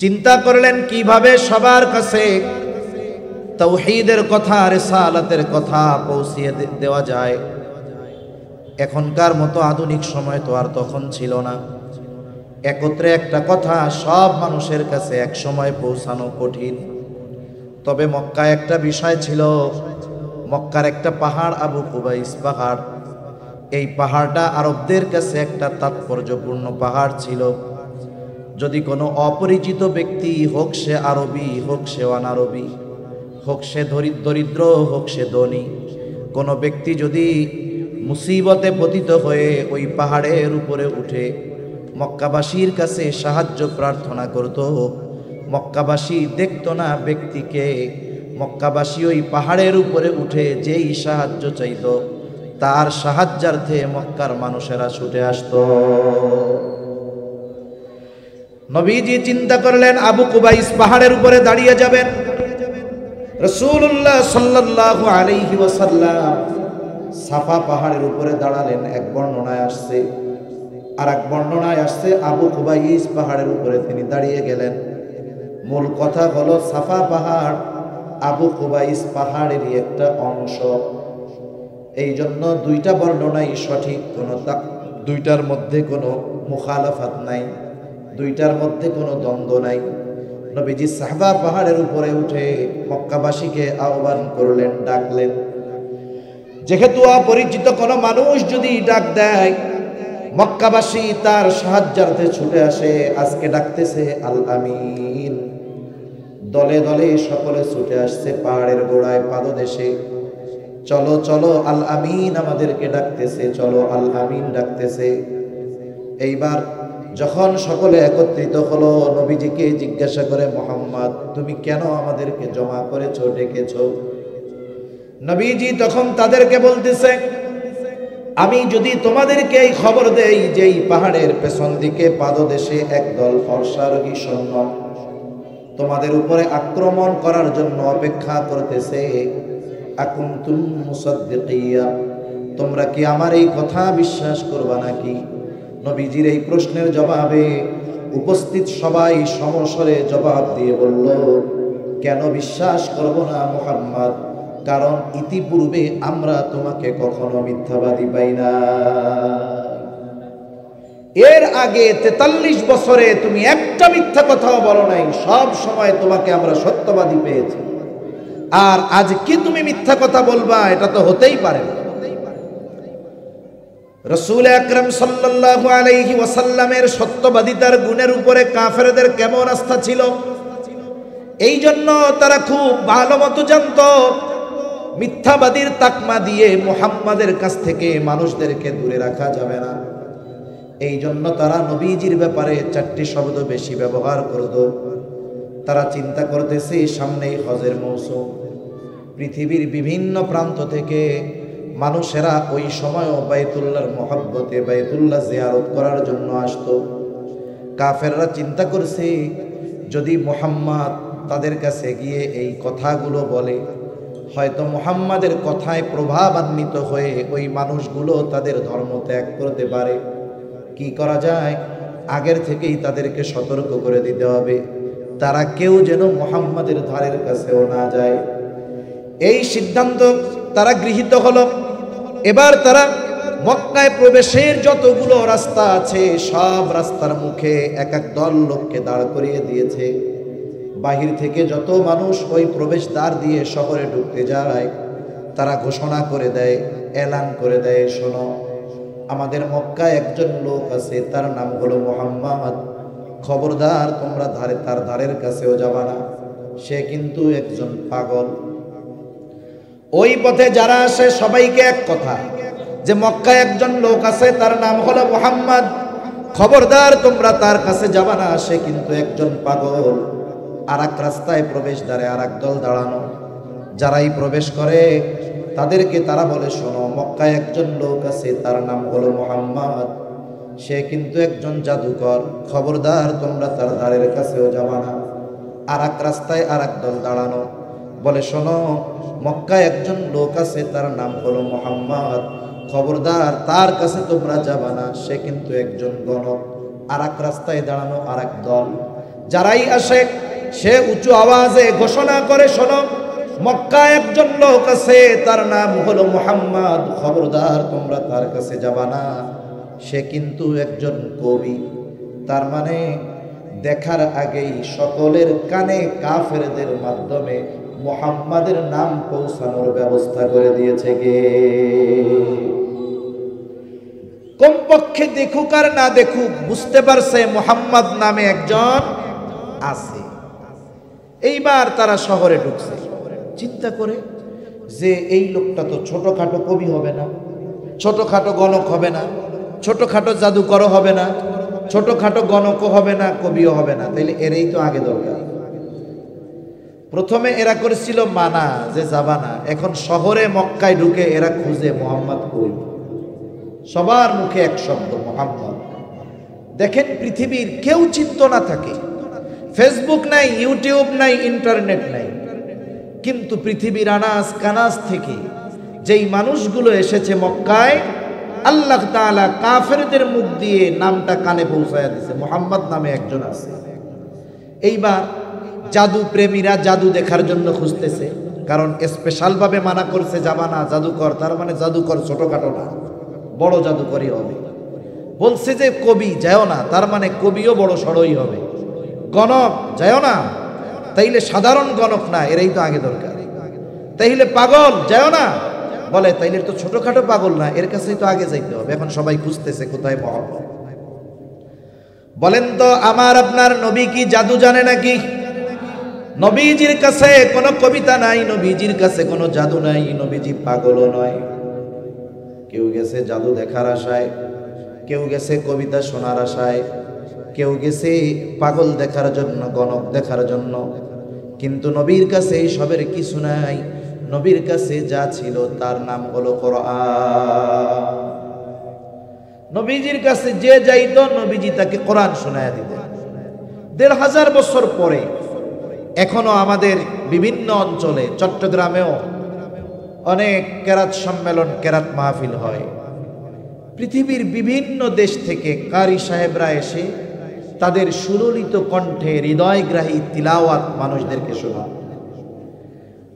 চিন্তা করলেন কিভাবে সবার কাছে তাওহীদের কথা, রিসালাতের কথা পৌঁছিয়ে দেওয়া যায়। এখনকার মতো আধুনিক সময় তো আর তখন ছিল না। একত্রে একটা কথা সব মানুষের কাছে এক সময় পৌঁছানো কঠিন। তবে মক্কায় একটা বিষয় ছিল, মক্কার একটা পাহাড় আবু কুবাইস পাহাড়। এই পাহাড়টা আরবদের কাছে একটা তাৎপর্যপূর্ণ পাহাড় ছিল। যদি কোনো অপরিচিত ব্যক্তি, হোক সে আরবি, হোক সে অনারবি, হোক সে দরিদ্র, হোক সে ধনী, কোনো ব্যক্তি যদি মুসিবতে পতিত হয়ে ওই পাহাড়ের উপরে উঠে মক্কাবাসীর কাছে সাহায্য প্রার্থনা করত, মক্কাবাসী দেখত না ব্যক্তিকে। মক্কাবাসী ওই পাহাড়ের উপরে উঠে যেই সাহায্য চাইত, তার সাহায্যার্থে মক্কার মানুষেরা ছুটে আসত। নবীজি চিন্তা করলেন আবু কুবাইস পাহাড়ের উপরে দাঁড়িয়ে যাবেন। রাসূলুল্লাহ সাল্লাল্লাহু আলাইহি ওয়াসাল্লাম সাফা পাহাড়ের উপরে দাঁড়ালেন। এক বর্ণনায় আসছে, আর এক বর্ণনায় আসছে আবু কুবাইস পাহাড়ের উপরে তিনি দাঁড়িয়ে গেলেন। মূল কথা হলো সাফা পাহাড় আবু কুবাইস পাহাড়েরই একটা অংশ। এই জন্য 2টা বর্ণনাই সঠিক, দুইটার মধ্যে কোনো মুখালাফাত নাই, 2টার মধ্যে কোনো দ্বন্দ্ব নাই। নবীজি সাফা পাহাড়ের উপরে উঠে মক্কাবাসীকে আহ্বান করলেন, ডাকলেন। যেহেতু অপরিচিত কোনো মানুষ যদি ডাক দেয়, মক্কাবাসী তার সাহায্যার্থে ছুটে আসে। আজকে ডাকতেছে আল আমিন। দলে দলে সকলে ছুটে আসছে পাহাড়ের গোড়ায় পাদদেশে। চলো চলো, আল আমিন আমাদেরকে ডাকতেছে, চলো আল আমিন ডাকতেছে। এইবার যখন সকলে একত্রিত হলো, নবীজিকে জিজ্ঞাসা করে, মুহাম্মদ তুমি কেন আমাদেরকে জমা করেছো, ডেকেছো? নবীজি তখন তাদেরকে বলতেছে, আমি যদি তোমাদেরকে এই খবর দেই যে এই পাহাড়ের পেছন দিকে পাদদেশে একদল ফর্সারোহী সৈন্য তোমাদের উপরে আক্রমণ করার জন্য অপেক্ষা করতেছে, আকুনতুম মুসাদ্দিকিয়া, তোমরা কি আমার এই কথা বিশ্বাস করবা নাকি? নবীজির এই প্রশ্নের জবাবে উপস্থিত সবাই সমস্বরে জবাব দিয়ে বলল, কেন বিশ্বাস করব না মুহাম্মদ? কারণ ইতিপূর্বে আমরা তোমাকে কখনো মিথ্যাবাদী পাই না। এর আগে 43 বছরে তুমি একটা মিথ্যা কথাও বলো নাই, সব সময় তোমাকে আমরা সত্যবাদী পেয়েছি। আর আজ কি তুমি মিথ্যা কথা বলবা? এটা তো হতেই পারে না। রাসূল আকরাম সাল্লাল্লাহু আলাইহি ওয়াসাল্লামের সত্যবাদিতার গুণের উপরে কাফেরদের কেমন আস্থা ছিল, এই জন্য তারা খুব ভালো মতো জানতো মিথ্যাবাদীর তাকমা দিয়ে মুহাম্মাদের কাছ থেকে মানুষদেরকে দূরে রাখা যাবে না। এই জন্য তারা নবীজির ব্যাপারে 4টি শব্দ বেশি ব্যবহার করত। তারা চিন্তা করতেছে সামনেই হজের মৌসুম, পৃথিবীর বিভিন্ন প্রান্ত থেকে মানুষেরা ওই সময়ও বাইতুল্লাহর মহব্বতে বাইতুল্লাহ জিয়ারত করার জন্য আসতো। কাফেররা চিন্তা করছে যদি মুহাম্মদ তাদের কাছে গিয়ে এই কথাগুলো বলে, হয়তো মুহাম্মাদের কথায় প্রভাবান্বিত হয়ে ওই মানুষগুলো তাদের ধর্ম ত্যাগ করতে পারে। কি করা যায়? আগের থেকেই তাদেরকে সতর্ক করে দিতে হবে, তারা কেউ যেন মুহাম্মাদের ধারের কাছেও না যায়। এই সিদ্ধান্ত তারা গৃহীত হলো। এবার তারা মক্কায় প্রবেশের যতগুলো রাস্তা আছে সব রাস্তার মুখে এক এক দল লোককে দাঁড় করিয়ে দিয়েছে। বাহির থেকে যত মানুষ ওই প্রবেশদ্বার দিয়ে শহরে ঢুকতে যায় তারা ঘোষণা করে দেয়, এলান করে দেয়, শোনো, আমাদের মক্কায় একজন লোক আছে, তার নাম হলো মুহাম্মদ। খবরদার তোমরা তার ধারের কাছেও যাবা না, সে কিন্তু একজন পাগল। ওই পথে যারা আসে সবাইকে এক কথা, যে মক্কায় একজন লোক আছে, তার নাম হলো মুহাম্মদ, খবরদার তোমরা তার কাছে যাবা না, সে কিন্তু একজন পাগল। আর এক রাস্তায় প্রবেশদ্বারে আর এক দল দাঁড়ানো, যারাই প্রবেশ করে তাদেরকে তারা বলে, শোনো, মক্কায় একজন লোক আছে, তার নাম হলো মুহাম্মদ, সে কিন্তু একজন জাদুকর, খবরদার তোমরা তার ধারের কাছেও যাবা না। আর এক রাস্তায় আর এক দল দাঁড়ানো, বলে, শোনো, মক্কায় একজন লোক আছে, তার নাম হলো মুহাম্মদ, খবরদার তার কাছে তোমরা যাবা না, সে কিন্তু একজন গণক। আর এক রাস্তায় দাঁড়ানো আর এক দল, যারাই আসে সে উঁচু আওয়াজে ঘোষণা করে, শোনো, মক্কায় একজন লোক আছে, তার নাম হলো মুহাম্মদ, খবরদার তোমরা তার কাছে যাবা না, সে কিন্তু একজন কবি। তার মানে দেখার আগেই সকলের কানে কাফেরদের মাধ্যমে মুহাম্মাদের নাম পৌঁছানোর ব্যবস্থা করে দিয়েছে কে? কমপক্ষে দেখুক আর না দেখুক বুঝতে পারছে মুহাম্মদ নামে একজন আছে। এইবার তারা শহরে ঢুকছে, চিন্তা করে যে এই লোকটা তো ছোটখাটো কবি হবে না, ছোটখাটো গণক হবে না, ছোটখাটো জাদুকর হবে না, ছোটখাটো গণকও হবে না, কবিও হবে না, তাইলে এরই তো আগে দরকার। প্রথমে এরা করেছিল মানা যে যাবা না, এখন শহরে মক্কায় ঢুকে এরা খুঁজে মুহাম্মদ কই। সবার মুখে এক শব্দ, মুহাম্মদ। দেখেন পৃথিবীর কেউ চিন্তা না থাকে, ফেসবুক নাই, ইউটিউব নাই, ইন্টারনেট নাই, কিন্তু পৃথিবীর আনাজ কানাজ থেকে যেই মানুষগুলো এসেছে মক্কায়, আল্লাহ তাআলা কাফেরদের মুখ দিয়ে নামটা কানে পৌঁছায়া দিয়েছে, মুহাম্মদ নামে একজন আছে। এইবার জাদু প্রেমীরা জাদু দেখার জন্য খুঁজতেছে, কারণ স্পেশাল ভাবে মানা করছে যাবা না, জাদুকর, তার মানে জাদুকর ছোটখাটো না, বড় জাদুকরই হবে। বলছে যে কবি যাও না, তার মানে কবিও বড় সড়ই হবে। গণক যাও না, তাইলে সাধারণ গণক না, এরাই তো আগে দরকার। তাইলে পাগল যাও না, বলে তাইলে তো ছোটখাটো পাগল না, এর কাছেই তো আগে যাইতে হবে। এখন সবাই খুঁজতেছে কোথায় মুহাম্মদ। বলেন তো আমার আপনার নবী কি জাদু জানে নাকি? নবীজির কাছে কোনো কবিতা নাই, নবীজির কাছে কোনো জাদু নাই, নবীজি পাগলও নয়। কেউ গেছে জাদু দেখার আশায়, কেউ গেছে কবিতা শোনার আশায়, কেউ গেছে পাগল দেখার জন্য, গণক দেখার জন্য, কিন্তু নবীর কাছে এই সবের কিছু নাই। নবীর কাছে যা ছিল তার নাম হলো কোরআন। নবীজির কাছে যে যাইতো নবীজি তাকে কোরআন শোনায়া দিতেন। ১৫০০ বছর পরে এখনো আমাদের বিভিন্ন অঞ্চলে, চট্টগ্রামেও অনেক কেরাত সম্মেলন, কেরাত মাহফিল হয়। পৃথিবীর বিভিন্ন দেশ থেকে কারি সাহেবরা এসে তাদের সুললিত কণ্ঠে হৃদয়গ্রাহী তিলাওয়াত মানুষদেরকে শোনান।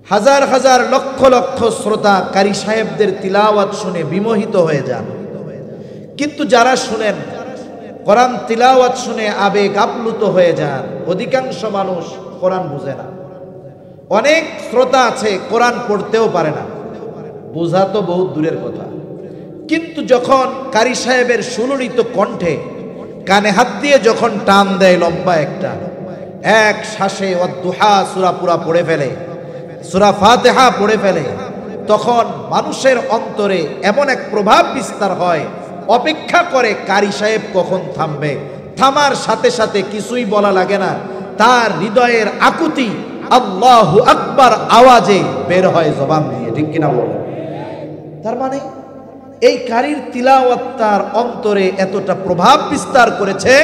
হাজার হাজার লক্ষ লক্ষ শ্রোতা কারি সাহেবদের তিলাওয়াত শুনে বিমোহিত হয়ে যান। কিন্তু যারা শুনেন কোরআন তিলাওয়াত শুনে আবেগ আপ্লুত হয়ে যান, অধিকাংশ মানুষ কোরআন বুঝে না। অনেক শ্রোতা আছে কোরআন পড়তেও পারে না, বোঝা তো বহুত দূরের কথা। কিন্তু যখন কারি সাহেবের সুললিত কণ্ঠে কানে হাত দিয়ে যখন টান দেয় লম্বা একটা, এক শ্বাসে ওয়াদ্দুহা সূরা পুরা পড়ে ফেলে, সূরা ফাতিহা পড়ে ফেলে, তখন মানুষের অন্তরে এমন এক প্রভাব বিস্তার হয়, অপেক্ষা করে কারি সাহেব কখন থামবে। থামার সাথে সাথে কিছুই বলা লাগে না, তার হৃদয়ের আকুতি আল্লাহু আকবার আওয়াজে বের হয় জবান দিয়ে, ঠিক কিনা বলেন? তার মানে এই কারির তিলাওয়াত তার অন্তরে এতটা প্রভাব বিস্তার করেছে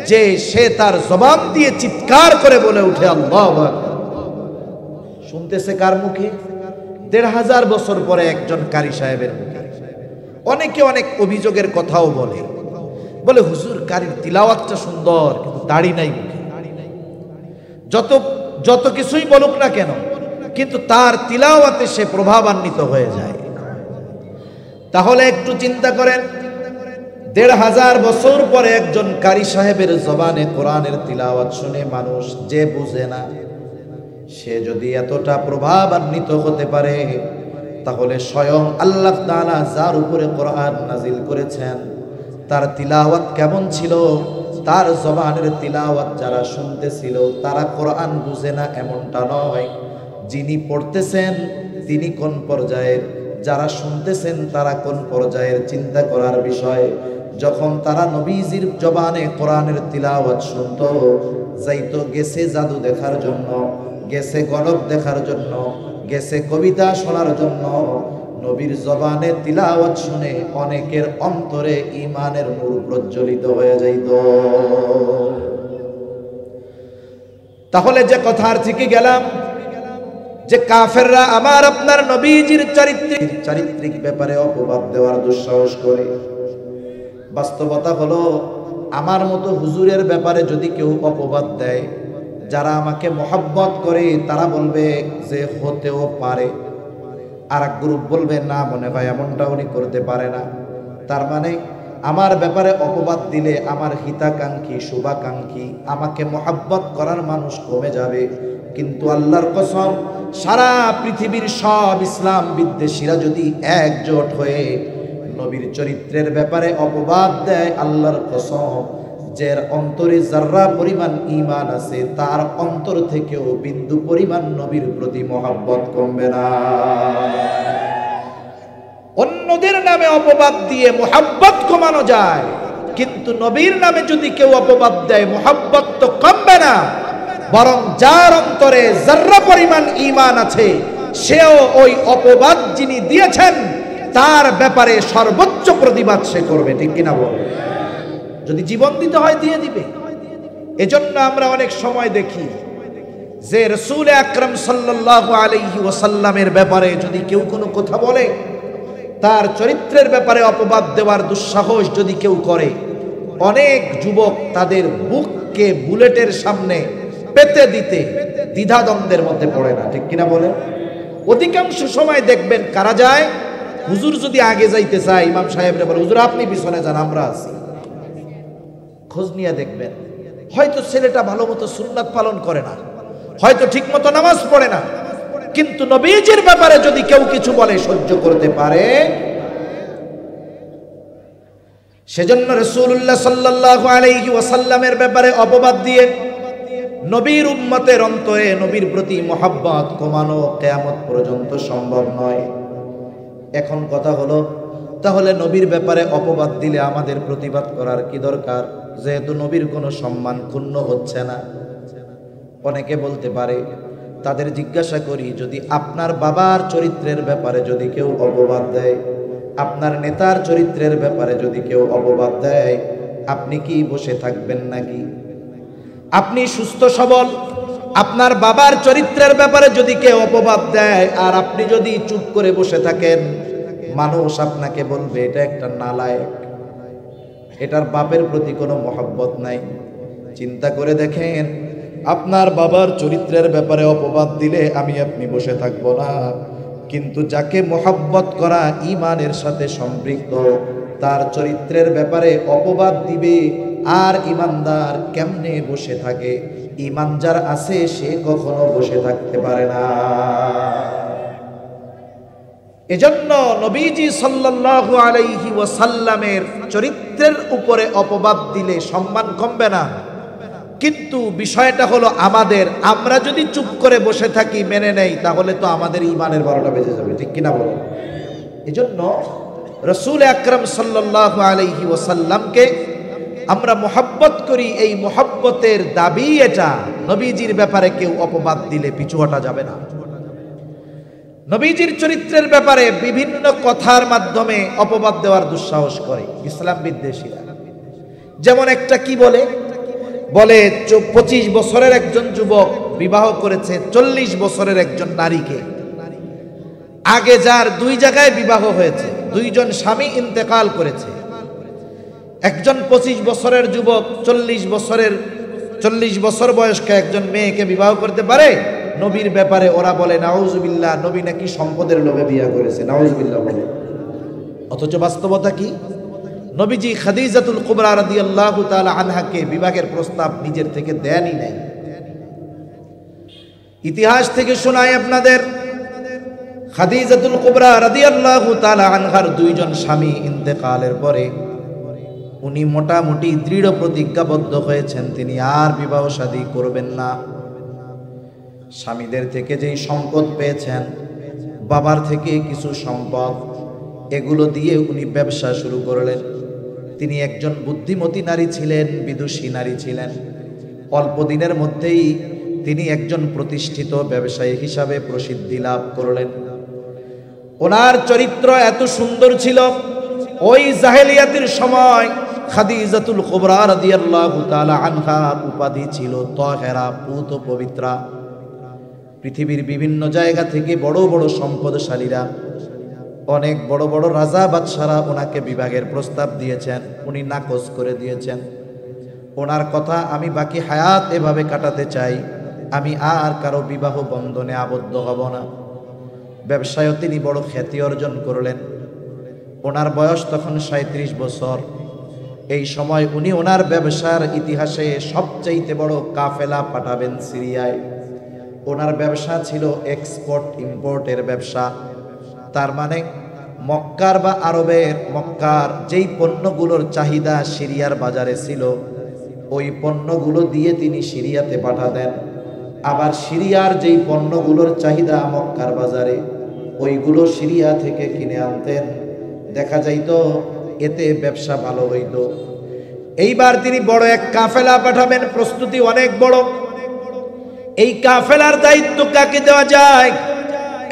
যে সে তার জবান দিয়ে চিৎকার করে বলে উঠে আল্লাহু আকবার। শুনতেছে কার মুখে? ১৫০০ বছর পরে একজন কারি সাহেবের মুখে। অনেকে অনেক অভিযোগের কথাও বলে, বলে হুজুর কারির তিলাওয়াতটা সুন্দর কিন্তু দাড়ি নাই মুখে। যত কিছুই বলুক না কেন, কিন্তু তার তিলাওয়াতে সে প্রভাবান্বিত হয়ে যায়। তাহলে একটু চিন্তা করেন, ১৫০০ বছর পরে একজন কারি সাহেবের জবানে কোরআনের তিলাওয়াত শুনে মানুষ যে বুঝে না, সে যদি এতটা প্রভাবান্বিত হতে পারে, তাহলে স্বয়ং আল্লাহ তাআলা যার উপরে কোরআন নাজিল করেছেন তার তিলাওয়াত কেমন ছিল? তার জবানের তিলাওয়াত যারা শুনতেছিল তারা কোরআন বুঝে না এমনটা নয়, যিনি পড়তেছেন তিনি কোন পর্যায়ের, যারা শুনতেছেন তারা কোন পর্যায়ের, চিন্তা করার বিষয়। যখন তারা নবীজির জবানে কোরআনের তিলাওয়াত শুনতো, যাইতো গেছে জাদু দেখার জন্য, গেছে গলব দেখার জন্য, গেছে কবিতা শোনার জন্য, নবীর জবানে তিলাওয়াত শুনে অনেকের অন্তরে ঈমানের নূর প্রজ্বলিত হয়ে যাইত। তাহলে যে কথার থেকে গেলাম, যে কাফেররা আমার আপনার নবীজির চারিত্রিক ব্যাপারে অপবাদ দেওয়ার দুঃসাহস করে। বাস্তবতা হলো, আমার মতো হুজুরের ব্যাপারে যদি কেউ অপবাদ দেয়, যারা আমাকে মহব্বত করে তারা বলবে যে হতেও পারে, আর এক গ্রুপ বলবে না মনে হয় এমনটা উনি করতে পারে না। তার মানে আমার ব্যাপারে অপবাদ দিলে আমার হিতাকাঙ্ক্ষী শুভাকাঙ্ক্ষী আমাকে মহব্বত করার মানুষ কমে যাবে। কিন্তু আল্লাহর কসম, সারা পৃথিবীর সব ইসলাম বিদ্বেষীরা যদি একজোট হয়ে নবীর চরিত্রের ব্যাপারে অপবাদ দেয়, আল্লাহর কসম, যার অন্তরে যাররা পরিমাণ ঈমান আছে তার অন্তর থেকেও বিন্দু পরিমাণ নবীর প্রতি মহব্বত কমবে না। অন্যদের নামে অপবাদ দিয়ে মহব্বত কমানো যায়, কিন্তু নবীর নামে যদি কেউ অপবাদ দেয় মহব্বত তো কমবে না, বরং যার অন্তরে যাররা পরিমাণ ঈমান আছে সেও ওই অপবাদ যিনি দিয়েছেন তার ব্যাপারে সর্বোচ্চ প্রতিবাদ সে করবে। ঠিক কিনা বলে? যদি জীবন দিতে হয় দিয়ে দিবে। এজন্য আমরা অনেক সময় দেখি যে রাসূল আকরাম সাল্লাল্লাহু আলাইহি ওয়াসাল্লামের ব্যাপারে যদি কেউ কোনো কথা বলে, তার চরিত্রের ব্যাপারে অপবাদ দেওয়ার দুঃসাহস যদি কেউ করে, অনেক যুবক তাদের বুককে বুলেটের সামনে পেতে দিতে দ্বিধাদ্বন্দ্বের মধ্যে পড়ে না। ঠিক কিনা বলেন? অধিকাংশ সময় দেখবেন কারা যায়, হুজুর যদি আগে যাইতে চায় ইমাম সাহেবরে বলে হুজুর আপনি পিছনে যান আমরা আছি। খোঁজ নিয়ে দেখবেন হয়তো ছেলেটা ভালো মতো সুন্নাত পালন করে না, হয়তো ঠিক মতো নামাজ পড়ে না, কিন্তু নবীজির ব্যাপারে যদি কেউ কিছু বলে সহ্য করতে পারে। সেজন্য রাসূলুল্লাহ সাল্লাল্লাহু আলাইহি ওয়াসাল্লামের ব্যাপারে অপবাদ দিয়ে নবীর উম্মতের অন্তরে নবীর প্রতি মহব্বত কমানো কিয়ামত পর্যন্ত সম্ভব নয়। এখন কথা হলো, তাহলে নবীর ব্যাপারে অপবাদ দিলে আমাদের প্রতিবাদ করার কি দরকার, যেহেতু নবীর কোনো সম্মান ক্ষুণ্ণ হচ্ছে না? অনেকে বলতে পারে, তাদের জিজ্ঞাসা করি, যদি আপনার বাবার চরিত্রের ব্যাপারে যদি কেউ অপবাদ দেয়, আপনার নেতার চরিত্রের ব্যাপারে যদি কেউ অপবাদ দেয়, আপনি কি বসে থাকবেন নাকি? আপনি সুস্থ সবল, আপনার বাবার চরিত্রের ব্যাপারে যদি কেউ অপবাদ দেয় আর আপনি যদি চুপ করে বসে থাকেন, মানুষ আপনাকে বলবে এটা একটা নালায়েক, এটার বাপের প্রতি কোনো মহব্বত নাই। চিন্তা করে দেখেন, আপনার বাবার চরিত্রের ব্যাপারে অপবাদ দিলে আমি আপনি বসে থাকবো না, কিন্তু যাকে মহব্বত করা ঈমানের সাথে সম্পৃক্ত তার চরিত্রের ব্যাপারে অপবাদ দিবে, আর ঈমানদার কেমনে বসে থাকে? ঈমান যার আছে সে কখনো বসে থাকতে পারে না। এজন্য নবীজি সাল্লাল্লাহু আলাইহি ওয়াসাল্লামের চরিত্রের উপরে অপবাদ দিলে সম্মান কমবে না, কিন্তু বিষয়টা হলো আমরা যদি চুপ করে বসে থাকি, মেনে নেই, তাহলে তো আমাদের ঈমানের 12টা বেজে যাবে। ঠিক কিনা বলেন? এজন্য রাসূল আকরাম সাল্লাল্লাহু আলাইহি ওয়াসাল্লামকে আমরা মহব্বত করি, এই মহব্বতের দাবি এটা। নবীজির ব্যাপারে কেউ অপবাদ দিলে পিছু হটা যাবে না। নবীজির চরিত্রের ব্যাপারে বিভিন্ন কথার মাধ্যমে অপবাদ দেওয়ার দুঃসাহস করে ইসলাম বিদ্বেষীরা। যেমন একটা কি বলে বলে 25 বছরের একজন যুবক বিবাহ করেছে 40 বছরের একজন নারীকে। আগে যার 2 জায়গায় বিবাহ হয়েছে, 2 জন স্বামী ইন্তেকাল করেছে, একজন 25 বছরের যুবক 40 বছর বয়স্ক একজন মেয়েকে বিবাহ করতে পারে? নবীর ব্যাপারে ওরা বলে নাউজুবিল্লাহ, নবী নাকি সম্পদের লোভে বিয়ে করেছে, নাউজুবিল্লাহ বলে। অথচ বাস্তবতা কি? নবীজি খাদিজাতুল কুবরা রাদিয়াল্লাহু তাআলা আনহাকে বিবাহের প্রস্তাব নিজের থেকে দেনই নাই। ইতিহাস থেকে শোনাই আপনাদের, খাদিজাতুল কুবরা রাদিয়াল্লাহু তাআলা আনহার 2 জন স্বামী ইন্তেকালের পরে উনি মোটামুটি দৃঢ় প্রতিজ্ঞাবদ্ধ হয়েছেন তিনি আর বিবাহ শাদী করবেন না। স্বামীদের থেকে যেই সম্পদ পেয়েছেন, বাবার থেকে কিছু সম্পদ, এগুলো দিয়ে উনি ব্যবসা শুরু করলেন। তিনি একজন বুদ্ধিমতী নারী ছিলেন, বিদুষী নারী ছিলেন। অল্প দিনের মধ্যেই তিনি একজন প্রতিষ্ঠিত ব্যবসায়ী হিসাবে প্রসিদ্ধি লাভ করলেন। ওনার চরিত্র এত সুন্দর ছিল, ওই জাহেলিয়াতের সময় খাদিজাতুল কুবরা রাদিয়াল্লাহু তাআলা আনহার উপাধি ছিল তাহেরা, পুত পবিত্রা। পৃথিবীর বিভিন্ন জায়গা থেকে বড় বড় সম্পদশালীরা, অনেক বড় বড় রাজা বাদশারা ওনাকে বিবাহের প্রস্তাব দিয়েছেন, উনি নাকচ করে দিয়েছেন। ওনার কথা, আমি বাকি হায়াত এভাবে কাটাতে চাই, আমি আর কারো বিবাহ বন্ধনে আবদ্ধ হব না। ব্যবসায়ও তিনি বড় খ্যাতি অর্জন করলেন। ওনার বয়স তখন 37 বছর। এই সময় উনি ওনার ব্যবসার ইতিহাসে সবচাইতে বড় কাফেলা পাঠাবেন সিরিয়ায়। ওনার ব্যবসা ছিল এক্সপোর্ট ইম্পোর্টের ব্যবসা। তার মানে মক্কার বা আরবের, মক্কার যেই পণ্যগুলোর চাহিদা সিরিয়ার বাজারে ছিল, ওই পণ্যগুলো দিয়ে তিনি সিরিয়াতে পাঠাতেন। আবার সিরিয়ার যেই পণ্যগুলোর চাহিদা মক্কার বাজারে, ওইগুলো সিরিয়া থেকে কিনে আনতেন। দেখা যাইতো এতে ব্যবসা ভালো হইত। এইবার তিনি বড় এক কাফেলা পাঠাবেন, প্রস্তুতি অনেক বড়। এই কাফেলার দায়িত্ব কাকে দেওয়া যায়?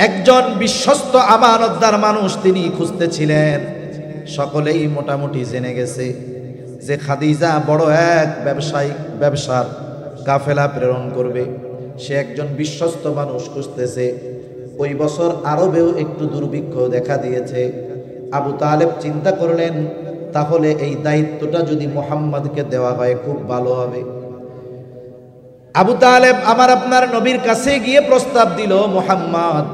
একজন বিশ্বস্ত আমানতদার মানুষ তিনি খুঁজতেছিলেন। সকলেই মোটামুটি জেনে গেছে যে খাদিজা বড় এক ব্যবসার কাফেলা প্রেরণ করবে। সে একজন বিশ্বস্ত মানুষ খুঁজতেছে। ওই বছর আরবেও একটু দুর্ভিক্ষ দেখা দিয়েছে। আবু তালেব চিন্তা করলেন, তাহলে এই দায়িত্বটা যদি মুহাম্মদকে দেওয়া হয় খুব ভালো হবে। আবু তালেব আমার আপনার নবীর কাছে গিয়ে প্রস্তাব দিল, মুহাম্মদ,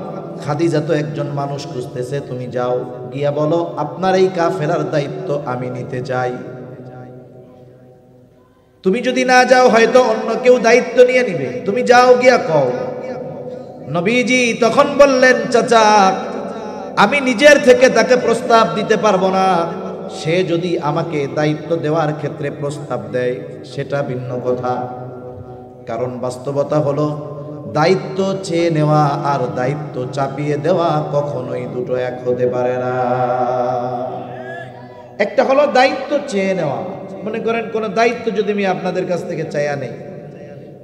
খাদিজা তো একজন মানুষ খুঁজতেছে, তুমি যাও, গিয়া বলো আপনার এই কাফেলার দায়িত্ব আমি নিতে চাই। তুমি যদি না যাও হয়তো অন্য কেউ দায়িত্ব নিয়ে নিবে, তুমি যাও, গিয়া কও। নবীজি তখন বললেন, চাচা, আমি নিজের থেকে তাকে প্রস্তাব দিতে পারবো না। সে যদি আমাকে দায়িত্ব দেওয়ার ক্ষেত্রে প্রস্তাব দেয় সেটা ভিন্ন কথা। কারণ বাস্তবতা হলো, দায়িত্ব চেয়ে নেওয়া আর দায়িত্ব চাপিয়ে দেওয়া কখনোই দুটো এক হতে পারে না। একটা হলো দায়িত্ব চেয়ে নেওয়া। মনে করেন কোন দায়িত্ব যদি আমি আপনাদের কাছ থেকে চাইয়া নেই,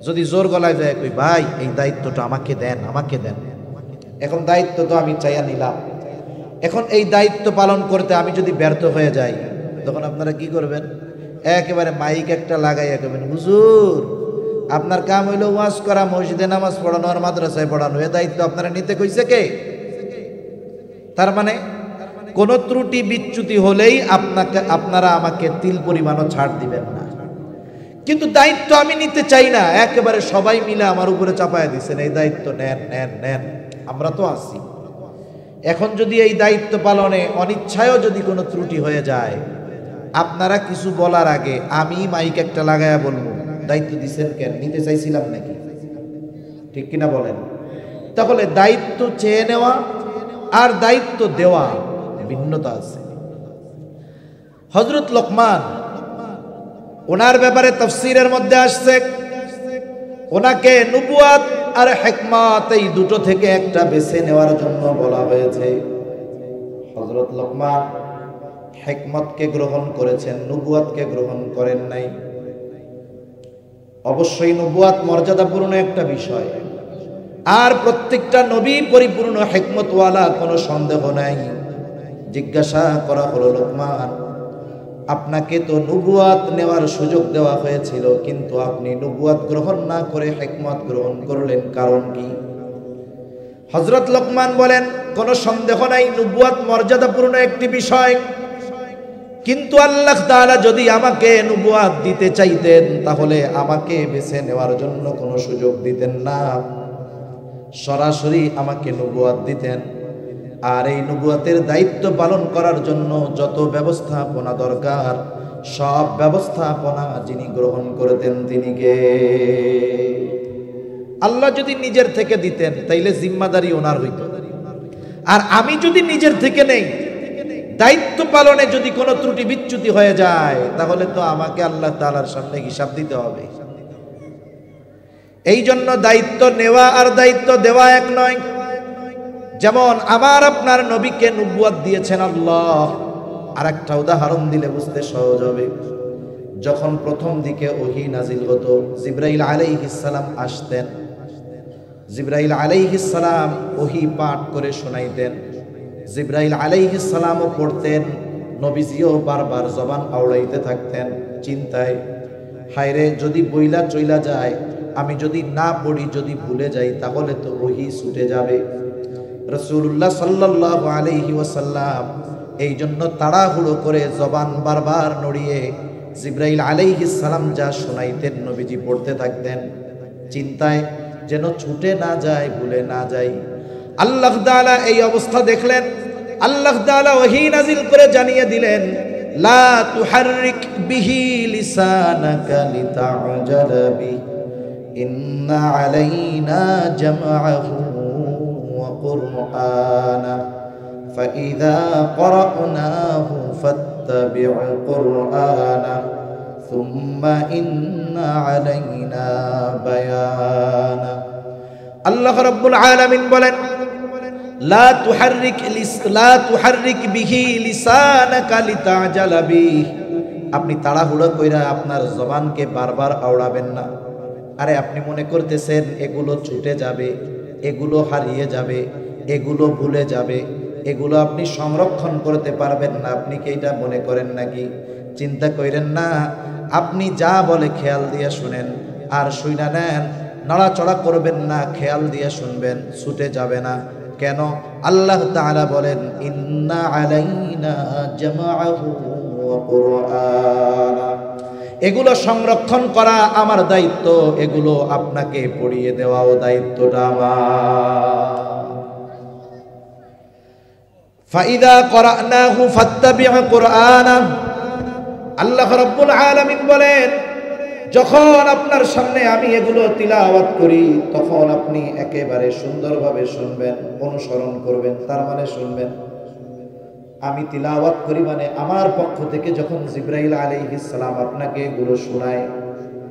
যদি জোর গলায় যায়, কই ভাই এই দায়িত্বটা আমাকে দেন, আমাকে দেন। এখন দায়িত্ব তো আমি চাইয়া নিলাম, এখন এই দায়িত্ব পালন করতে আমি যদি ব্যর্থ হয়ে যাই, তখন আপনারা কি করবেন? একেবারে মাইক একটা লাগাইয়া করবেন, হুজুর আপনার কাম হইলো ওয়াজ করা, মসজিদে নামাজ পড়ানো আর মাদ্রাসায় পড়ানো, এ দায়িত্ব আপনারা নিতে কইছে কে? তার মানে কোন ত্রুটি বিচ্যুতি হলেই আপনারা আমাকে তিল পরিমাণও ছাড় দিবেন না। কিন্তু দায়িত্ব আমি নিতে চাই না, একেবারে সবাই মিলে আমার উপরে চাপায়া দিচ্ছেন, এই দায়িত্ব নেন নেন নেন, আমরা তো আছি। এখন যদি এই দায়িত্ব পালনে অনিচ্ছায়ও যদি কোনো ত্রুটি হয়ে যায়, আপনারা কিছু বলার আগে আমি মাইক একটা লাগায়া বলবো, দায়িত্ব দিচ্ছেন কেন, নিতে চাইছিলাম নাকি? ঠিক কিনা বলেন? তাহলে দায়িত্ব চেয়ে নেওয়া আর দায়িত্ব দেওয়া ভিন্নতা আছে। হযরত লোকমান, ওনার ব্যাপারে তাফসীরের মধ্যে আসছে, ওনাকে নবুয়াত আর হিকমত এই দুটো থেকে একটা বেছে নেওয়ার জন্য বলা হয়েছে। হযরত লোকমান হিকমতকে গ্রহণ করেছেন, নবুয়াতকে গ্রহণ করেন নাই। অবশ্যই নবুয়াত মর্যাদাপূর্ণ একটা বিষয়, আর প্রত্যেকটা নবী পরিপূর্ণ হিকমতওয়ালা, কোনো সন্দেহ নাই। জিজ্ঞাসা করা হলো, লোকমান আপনাকে তো নবুয়াত নেওয়ার সুযোগ দেওয়া হয়েছিল, কিন্তু আপনি নবুয়াত গ্রহণ না করে হিকমত গ্রহণ করলেন, কারণ কি? হযরত লোকমান বলেন, কোনো সন্দেহ নাই নবুয়াত মর্যাদাপূর্ণ একটি বিষয়, কিন্তু আল্লাহ তাআলা যদি আমাকে নবুয়াত দিতে চাইতেন তাহলে আমাকে বেছে নেওয়ার জন্য কোনো সুযোগ দিতেন না, সরাসরি আমাকে নবুয়াত দিতেন। আর এই নবুয়াতের দায়িত্ব পালন করার জন্য যত ব্যবস্থাপনা দরকার সব ব্যবস্থাপনা যিনি গ্রহণ করতেন তিনি কে? আল্লাহ যদি নিজের থেকে দিতেন তাইলে জিম্মাদারি ওনার হইত, আর আমি যদি নিজের থেকে নেই, দায়িত্ব পালনে যদি কোনো ত্রুটি বিচ্যুতি হয়ে যায় তাহলে তো আমাকে আল্লাহ তাআলার সামনে হিসাব দিতে হবে। এই জন্য দায়িত্ব নেওয়া আর দায়িত্ব দেওয়া এক নয়। যেমন আমার আপনার নবীকে নবুয়াত দিয়েছেন আল্লাহ। আর একটা উদাহরণ দিলে বুঝতে সহজ হবে। যখন প্রথম দিকে ওহী নাজিল হতো, জিবরাইল আলাইহিস সালাম আসতেন, জিবরাইল আলাইহিস সালাম ওহী পাঠ করে শোনাইতেন, জিবরাইল আলাইহিস সালামও পড়তেন, নবীজিও বারবার জবান আওড়াইতে থাকতেন চিন্তায়, হায়রে যদি বইলা চইলা যায়, আমি যদি না পড়ি, যদি ভুলে যাই তাহলে তো ওহী ছুটে যাবে। রাসূলুল্লাহ সাল্লাল্লাহু আলাইহি ওয়াসাল্লাম এই জন্য তাড়াহুড়ো করে জবান বারবার নড়িয়ে জিবরাইল আলাইহিস সালাম যা শোনাইতেন নবীজি পড়তে থাকতেন, চিন্তায় যেন ছুটে না যায়, ভুলে না যায়। আল্লাহ তাআলা এই অবস্থা দেখলেন, আল্লাহ তাআলা ওহী নাজিল করে জানিয়ে দিলেন, লা তুহাররিক বিহি লিসানাকা লিতা'জালা বিহি ইন্না আলাইনা জামআহু ওয়া কুরআনা ফাইযা ক্বরা'নাহু ফাত্তাবি' কুরআনা সুম্মা ইন্না আলাইনা বায়ানা। আল্লাহ রাব্বুল আলামিন বলেন, লা তুহাররিক বিহি লিসানাকা লিতা'জালা বিহি, আপনি তাড়াহুড়ো কইরা আপনার জবানকে বারবার আওড়াবেন না। আরে আপনি মনে করতেছেন এগুলো ছুটে যাবে, এগুলো হারিয়ে যাবে, এগুলো ভুলে যাবে, এগুলো আপনি সংরক্ষণ করতে পারবেন না, আপনি কি এটা মনে করেন নাকি? চিন্তা করেন না, আপনি যা বলে খেয়াল দিয়ে শুনেন আর শুইনা নেন, নড়াচড়া করবেন না, খেয়াল দিয়ে শুনবেন, ছুটে যাবে না। কেন? আল্লাহ তাআলা বলেন, ইন্না আলাইনা জামআহু ওয়া কুরআনা, এগুলো সংরক্ষণ করা আমার দায়িত্ব, এগুলো আপনাকে পড়িয়ে দেওয়াও দায়িত্বটা আমার। ফাইদা ক্বরা'নাহু ফাত্তাবি' কুরআনা, আল্লাহ রাব্বুল আলামিন বলেন, যখন আপনার সামনে আমি এগুলো তিলাওয়াত করি তখন আপনি একেবারে সুন্দরভাবে শুনবেন, অনুসরণ করবেন। তার মানে শুনবেন, আমি তিলাওয়াত করি মানে আমার পক্ষ থেকে যখন জিবরাইল আলাইহিস সালাম আপনাকে এগুলো শোনায়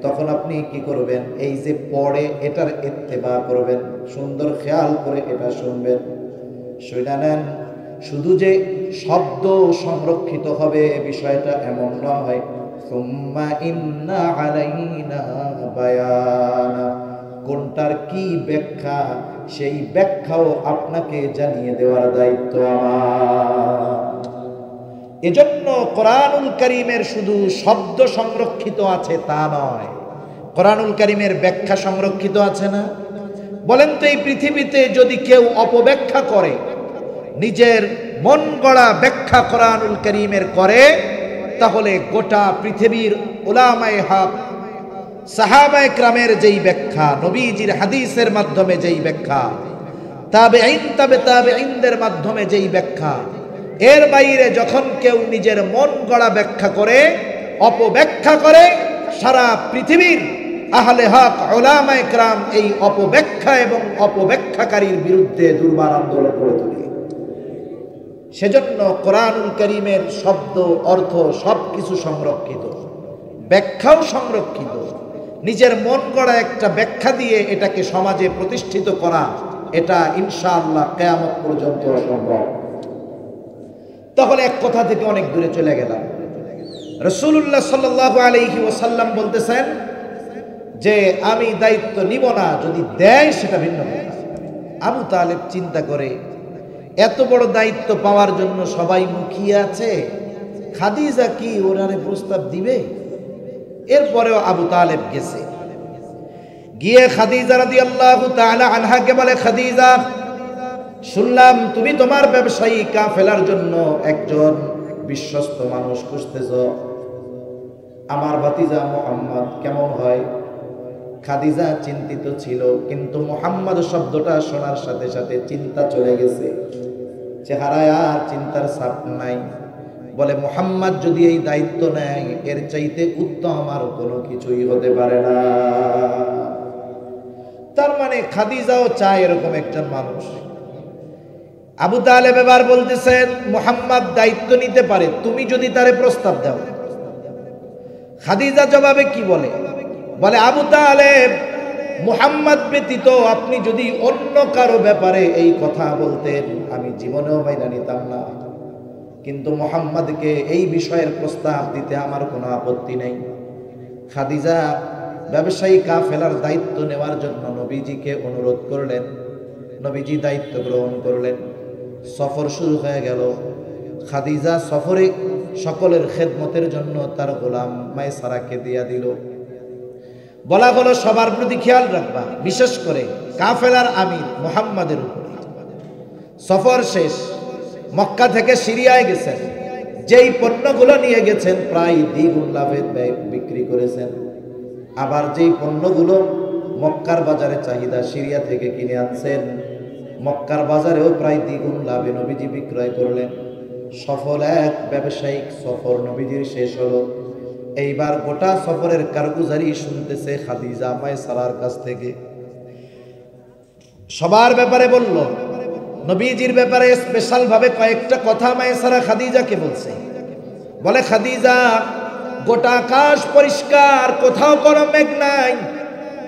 তখন আপনি কি করবেন? এই যে পড়ে এটার ইত্তেবা করবেন, সুন্দর খেয়াল করে এটা শুনবেন, শুনে নেন। শুধু যে শব্দ সংরক্ষিত হবে বিষয়টা এমন নয়, সুম্মা ইন্না আলাইনা বায়ানা, কোনটার কি ব্যাখ্যা সেই ব্যাখ্যাও আপনাকে জানিয়ে দেওয়ার দায়িত্ব আমার। এজন্য কোরআনুল কারীমের শুধু শব্দ সংরক্ষিত আছে তা নয়, কোরআনুল কারীমের ব্যাখ্যা সংরক্ষিত আছে না? বলেন তো, এই পৃথিবীতে যদি কেউ অপব্যাখ্যা করে, নিজের মন গড়া ব্যাখ্যা কোরআনুল কারীমের করে, তাহলে গোটা পৃথিবীর উলামায়ে হক, সাহাবায়ে কেরামের যেই ব্যাখ্যা, নবীজির হাদিসের মাধ্যমে যেই ব্যাখ্যা, তাবেঈন তাবেঈনদের মাধ্যমে যেই ব্যাখ্যা, এর বাইরে যখন কেউ নিজের মন গড়া ব্যাখ্যা করে, অপব্যাখ্যা করে, সারা পৃথিবীর আহলে হক উলামায়ে কেরাম এই অপব্যাখ্যা এবং অপব্যাখ্যাকারীর বিরুদ্ধে দুর্বার আন্দোলন করে তোলে। সেজন্য কোরআনুল কারীমের শব্দ, অর্থ সবকিছু সংরক্ষিত, ব্যাখ্যাও সংরক্ষিত। নিজের মন গড়া একটা ব্যাখ্যা দিয়ে এটাকে সমাজে প্রতিষ্ঠিত করা, এটা ইনশাআল্লাহ কিয়ামত পর্যন্ত সম্ভব। তাহলে এক কথা থেকে অনেক দূরে চলে গেলাম। রাসূলুল্লাহ সাল্লাল্লাহু আলাইহি ওয়াসাল্লাম বলতেছেন যে আমি দায়িত্ব নিব না, যদি দেয় সেটা ভিন্ন কথা। আবু তালেব চিন্তা করে, এত বড় দায়িত্ব পাওয়ার জন্য সবাই মুখিয়ে আছে, খাদিজা কি ওনারে প্রস্তাব দিবে? এরপরেও আবু তালেব গেছে, গিয়ে খাদিজা রাদিয়াল্লাহু তাআলা আনহাকে বলে, খাদিজা, শুনলাম তুমি তোমার ব্যবসায়ী কাফেলার জন্য একজন বিশ্বস্ত মানুষ খুঁজতেছ, আমার ভাতিজা মুহাম্মদ কেমন হয়? খাদিজা চিন্তিত ছিল, কিন্তু মুহাম্মদ শব্দটা শোনার সাথে সাথে চিন্তা চলে গেছে, চেহারায় আর চিন্তার ছাপ নাই। বলে, মুহাম্মদ যদি এই দায়িত্ব নেয় এর চাইতে উত্তম আর কোনো কিছুই হতে পারে না। তার মানে খাদিজাও চায় এরকম একজন মানুষ। আবু তালেব এবার বলতেছেন, মুহাম্মদ দায়িত্ব নিতে পারে, তুমি যদি তারে প্রস্তাব দাও। খাদিজা জবাবে কি বলে? বলে, আবু তালেব, মুহাম্মদ ব্যতীত আপনি যদি অন্য কারো ব্যাপারে এই কথা বলতেন আমি জীবনেও মাইনা নিতাম না, কিন্তু মুহাম্মদকে এই বিষয়ের প্রস্তাব দিতে আমার কোনো আপত্তি নেই। খাদিজা ব্যবসায়ী কাফেলার দায়িত্ব নেওয়ার জন্য নবীজিকে অনুরোধ করলেন, নবীজি দায়িত্ব গ্রহণ করলেন। সফর শুরু হয়ে গেল। খাদিজা সফরে সকলের খেদমতের জন্য তার গোলাম মায়সারাকে দিয়া দিল। বলা হলো সবার প্রতি খেয়াল রাখবা, বিশেষ করে কাফেলার আমির মুহাম্মাদের উপরে। সফর শেষ, মক্কা থেকে সিরিয়ায় গেছেন, যেই পণ্যগুলো নিয়ে গেছেন প্রায় দ্বিগুণ লাভের বিক্রি করেছেন। আবার যেই পণ্যগুলো মক্কার বাজারে চাহিদা, সিরিয়া থেকে কিনে আনছেন, মক্কার বাজারেও প্রায় দ্বিগুণ লাভে নবীজি বিক্রয় করলেন। সফল এক ব্যবসায়িক সফর নবীজির শেষ হলো। এইবার গোটা সফরের কারগুজারি শুনতেছে খাদিজা মায়সারার কাছ থেকে। সবার ব্যাপারে বলল, নবীজির ব্যাপারে স্পেশাল ভাবে কয়েকটা কথা মায়সারা খাদিজাকে বলছে। বলে, খাদিজা, গোটা আকাশ পরিষ্কার, কোথাও কোনো মেঘ নাই।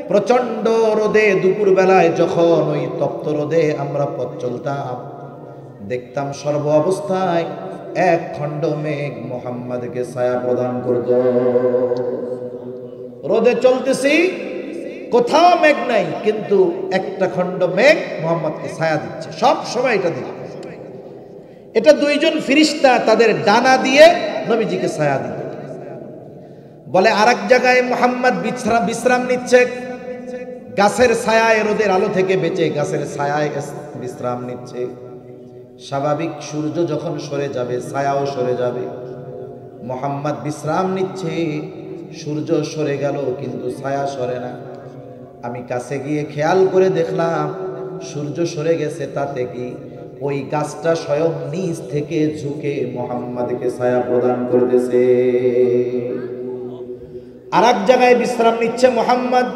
প্রচন্ড রোদে দুপুর বেলায় যখন ওই তপ্ত রোদে আমরা পথ চলতাম, দেখতাম সর্ব অবস্থায় এক খণ্ড মেঘ মুহাম্মদকে ছায়া প্রদান করত। রোদে চলতেছি, কোথাও মেঘ নাই, কিন্তু একটা খণ্ড মেঘ মুহাম্মদকে ছায়া দিচ্ছে, সব সময় এটা দিচ্ছে। এটা দুইজন ফেরেশতা তাদের ডানা দিয়ে নবীজিকে ছায়া দিত। বলে, আরেক জায়গায় মুহাম্মদ বিশ্রাম নিচ্ছে, গাছের ছায়ায়, রোদের আলো থেকে বেঁচে গাছের ছায়ায় বিশ্রাম নিচ্ছে। স্বাভাবিক সূর্য যখন সরে যাবে ছায়াও সরে যাবে। মুহাম্মদ বিশ্রাম নিচ্ছে, সূর্য সরে গেল কিন্তু ছায়া সরে না। আমি কাছে গিয়ে খেয়াল করে দেখলাম সূর্য সরে গেছে, তাতে কি ওই গাছটা স্বয়ং নিচ থেকে ঝুঁকে মুহাম্মদকে ছায়া প্রদান করতেছে। আর এক জায়গায় বিশ্রাম নিচ্ছে মুহাম্মদ।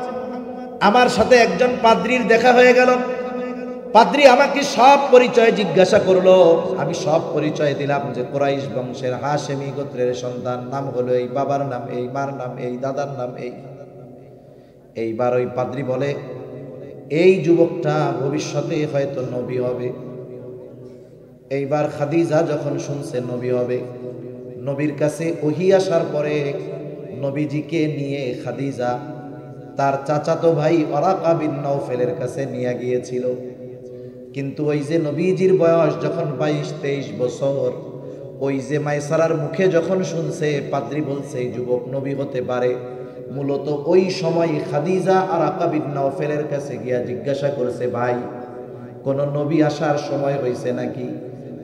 আমার সাথে একজন পাদ্রীর দেখা হয়ে গেল। পাদ্রী আমাকে সব পরিচয় জিজ্ঞাসা করলো। আমি সব পরিচয় দিলাম যে কুরাইশ বংশের হাশেমি গোত্রের সন্তান, নাম হলো এই, বাবার নাম এই, মার নাম এই, দাদার নাম এই। এইবার ওই পাদ্রী বলে, এই যুবকটা ভবিষ্যতে হয়তো নবী হবে। এইবার খাদিজা যখন শুনছে নবী হবে, নবীর কাছে ওহী আসার পরে নবীজিকে নিয়ে খাদিজা তার চাচাতো ভাই ওরাকা বিন নওফেলের কাছে নিয়ে গিয়েছিল। কিন্তু ওই যে নবীজির বয়স যখন 22-23 বছর, ওই যে মায়সারার মুখে যখন শুনছে পাদ্রী বলছে এই যুবক নবী হতে পারে, মূলত ওই সময় খাদিজা ওরাকা বিন নওফেলের কাছে গিয়া জিজ্ঞাসা করছে, ভাই কোন নবী আসার সময় হয়েছে নাকি?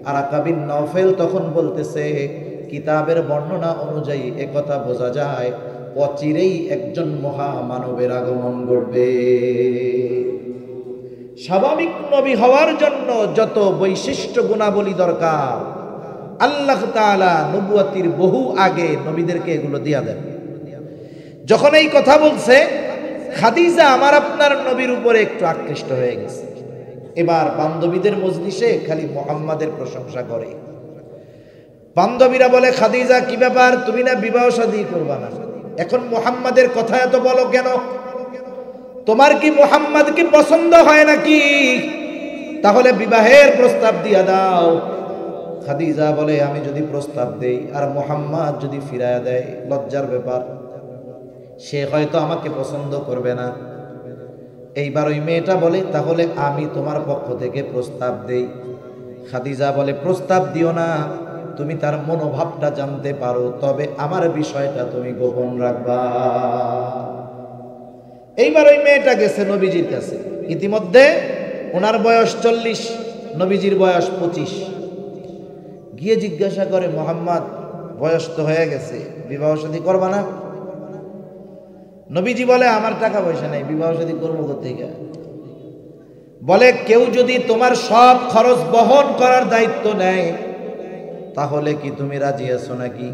ওরাকা বিন নওফেল তখন বলতেছে, কিতাবের বর্ণনা অনুযায়ী একথা বোঝা যায় অচিরেই একজন মহামানবের আগমন ঘটবে। স্বাভাবিক নবী হওয়ার জন্য যত বৈশিষ্ট্য গুণাবলী দরকার আল্লাহ তাআলা নবুয়তির বহু আগে নবীদেরকে এগুলো দিয়া দেন। যখন এই কথা বলছে, খাদিজা আমার আপনার নবীর উপরে একটু আকৃষ্ট হয়ে গেছে। এবার বান্ধবীদের মজলিসে খালি মুহাম্মাদের প্রশংসা করে। বান্ধবীরা বলে, খাদিজা কি ব্যাপার, তুমি না বিবাহ শাদী করবা না, এখন মুহাম্মাদের কথা এত বলো কেন? তোমার কি মুহাম্মাদকে পছন্দ হয় নাকি? তাহলে বিবাহের প্রস্তাব দিয়া দাও। খাদিজা বলে, আমি যদি প্রস্তাব দেই আর মুহাম্মদ যদি ফিরায়া দেয়, লজ্জার ব্যাপার, সে হয়তো আমাকে পছন্দ করবে না। এইবার ওই মেয়েটা বলে, তাহলে আমি তোমার পক্ষ থেকে প্রস্তাব দেই। খাদিজা বলে, প্রস্তাব দিও না, তুমি তার মনোভাবটা জানতে পারো, তবে আমার বিষয়টা তুমি গোপন রাখবা। এইবার ওই মেয়েটা গেছে নবীজির কাছে। ইতিমধ্যে ওনার বয়স 40, নবীজির বয়স 25। গিয়ে জিজ্ঞাসা করে, মোহাম্মদ বয়স তো হয়ে গেছে, বিবাহ শাদী করবা না? নবীজি বলে, আমার টাকা পয়সা নাই, বিবাহ শাদী করবো কোত্থেকে? বলে, কেউ যদি তোমার সব খরচ বহন করার দায়িত্ব নেয় তাহলে কি তুমি রাজি আছো নাকি?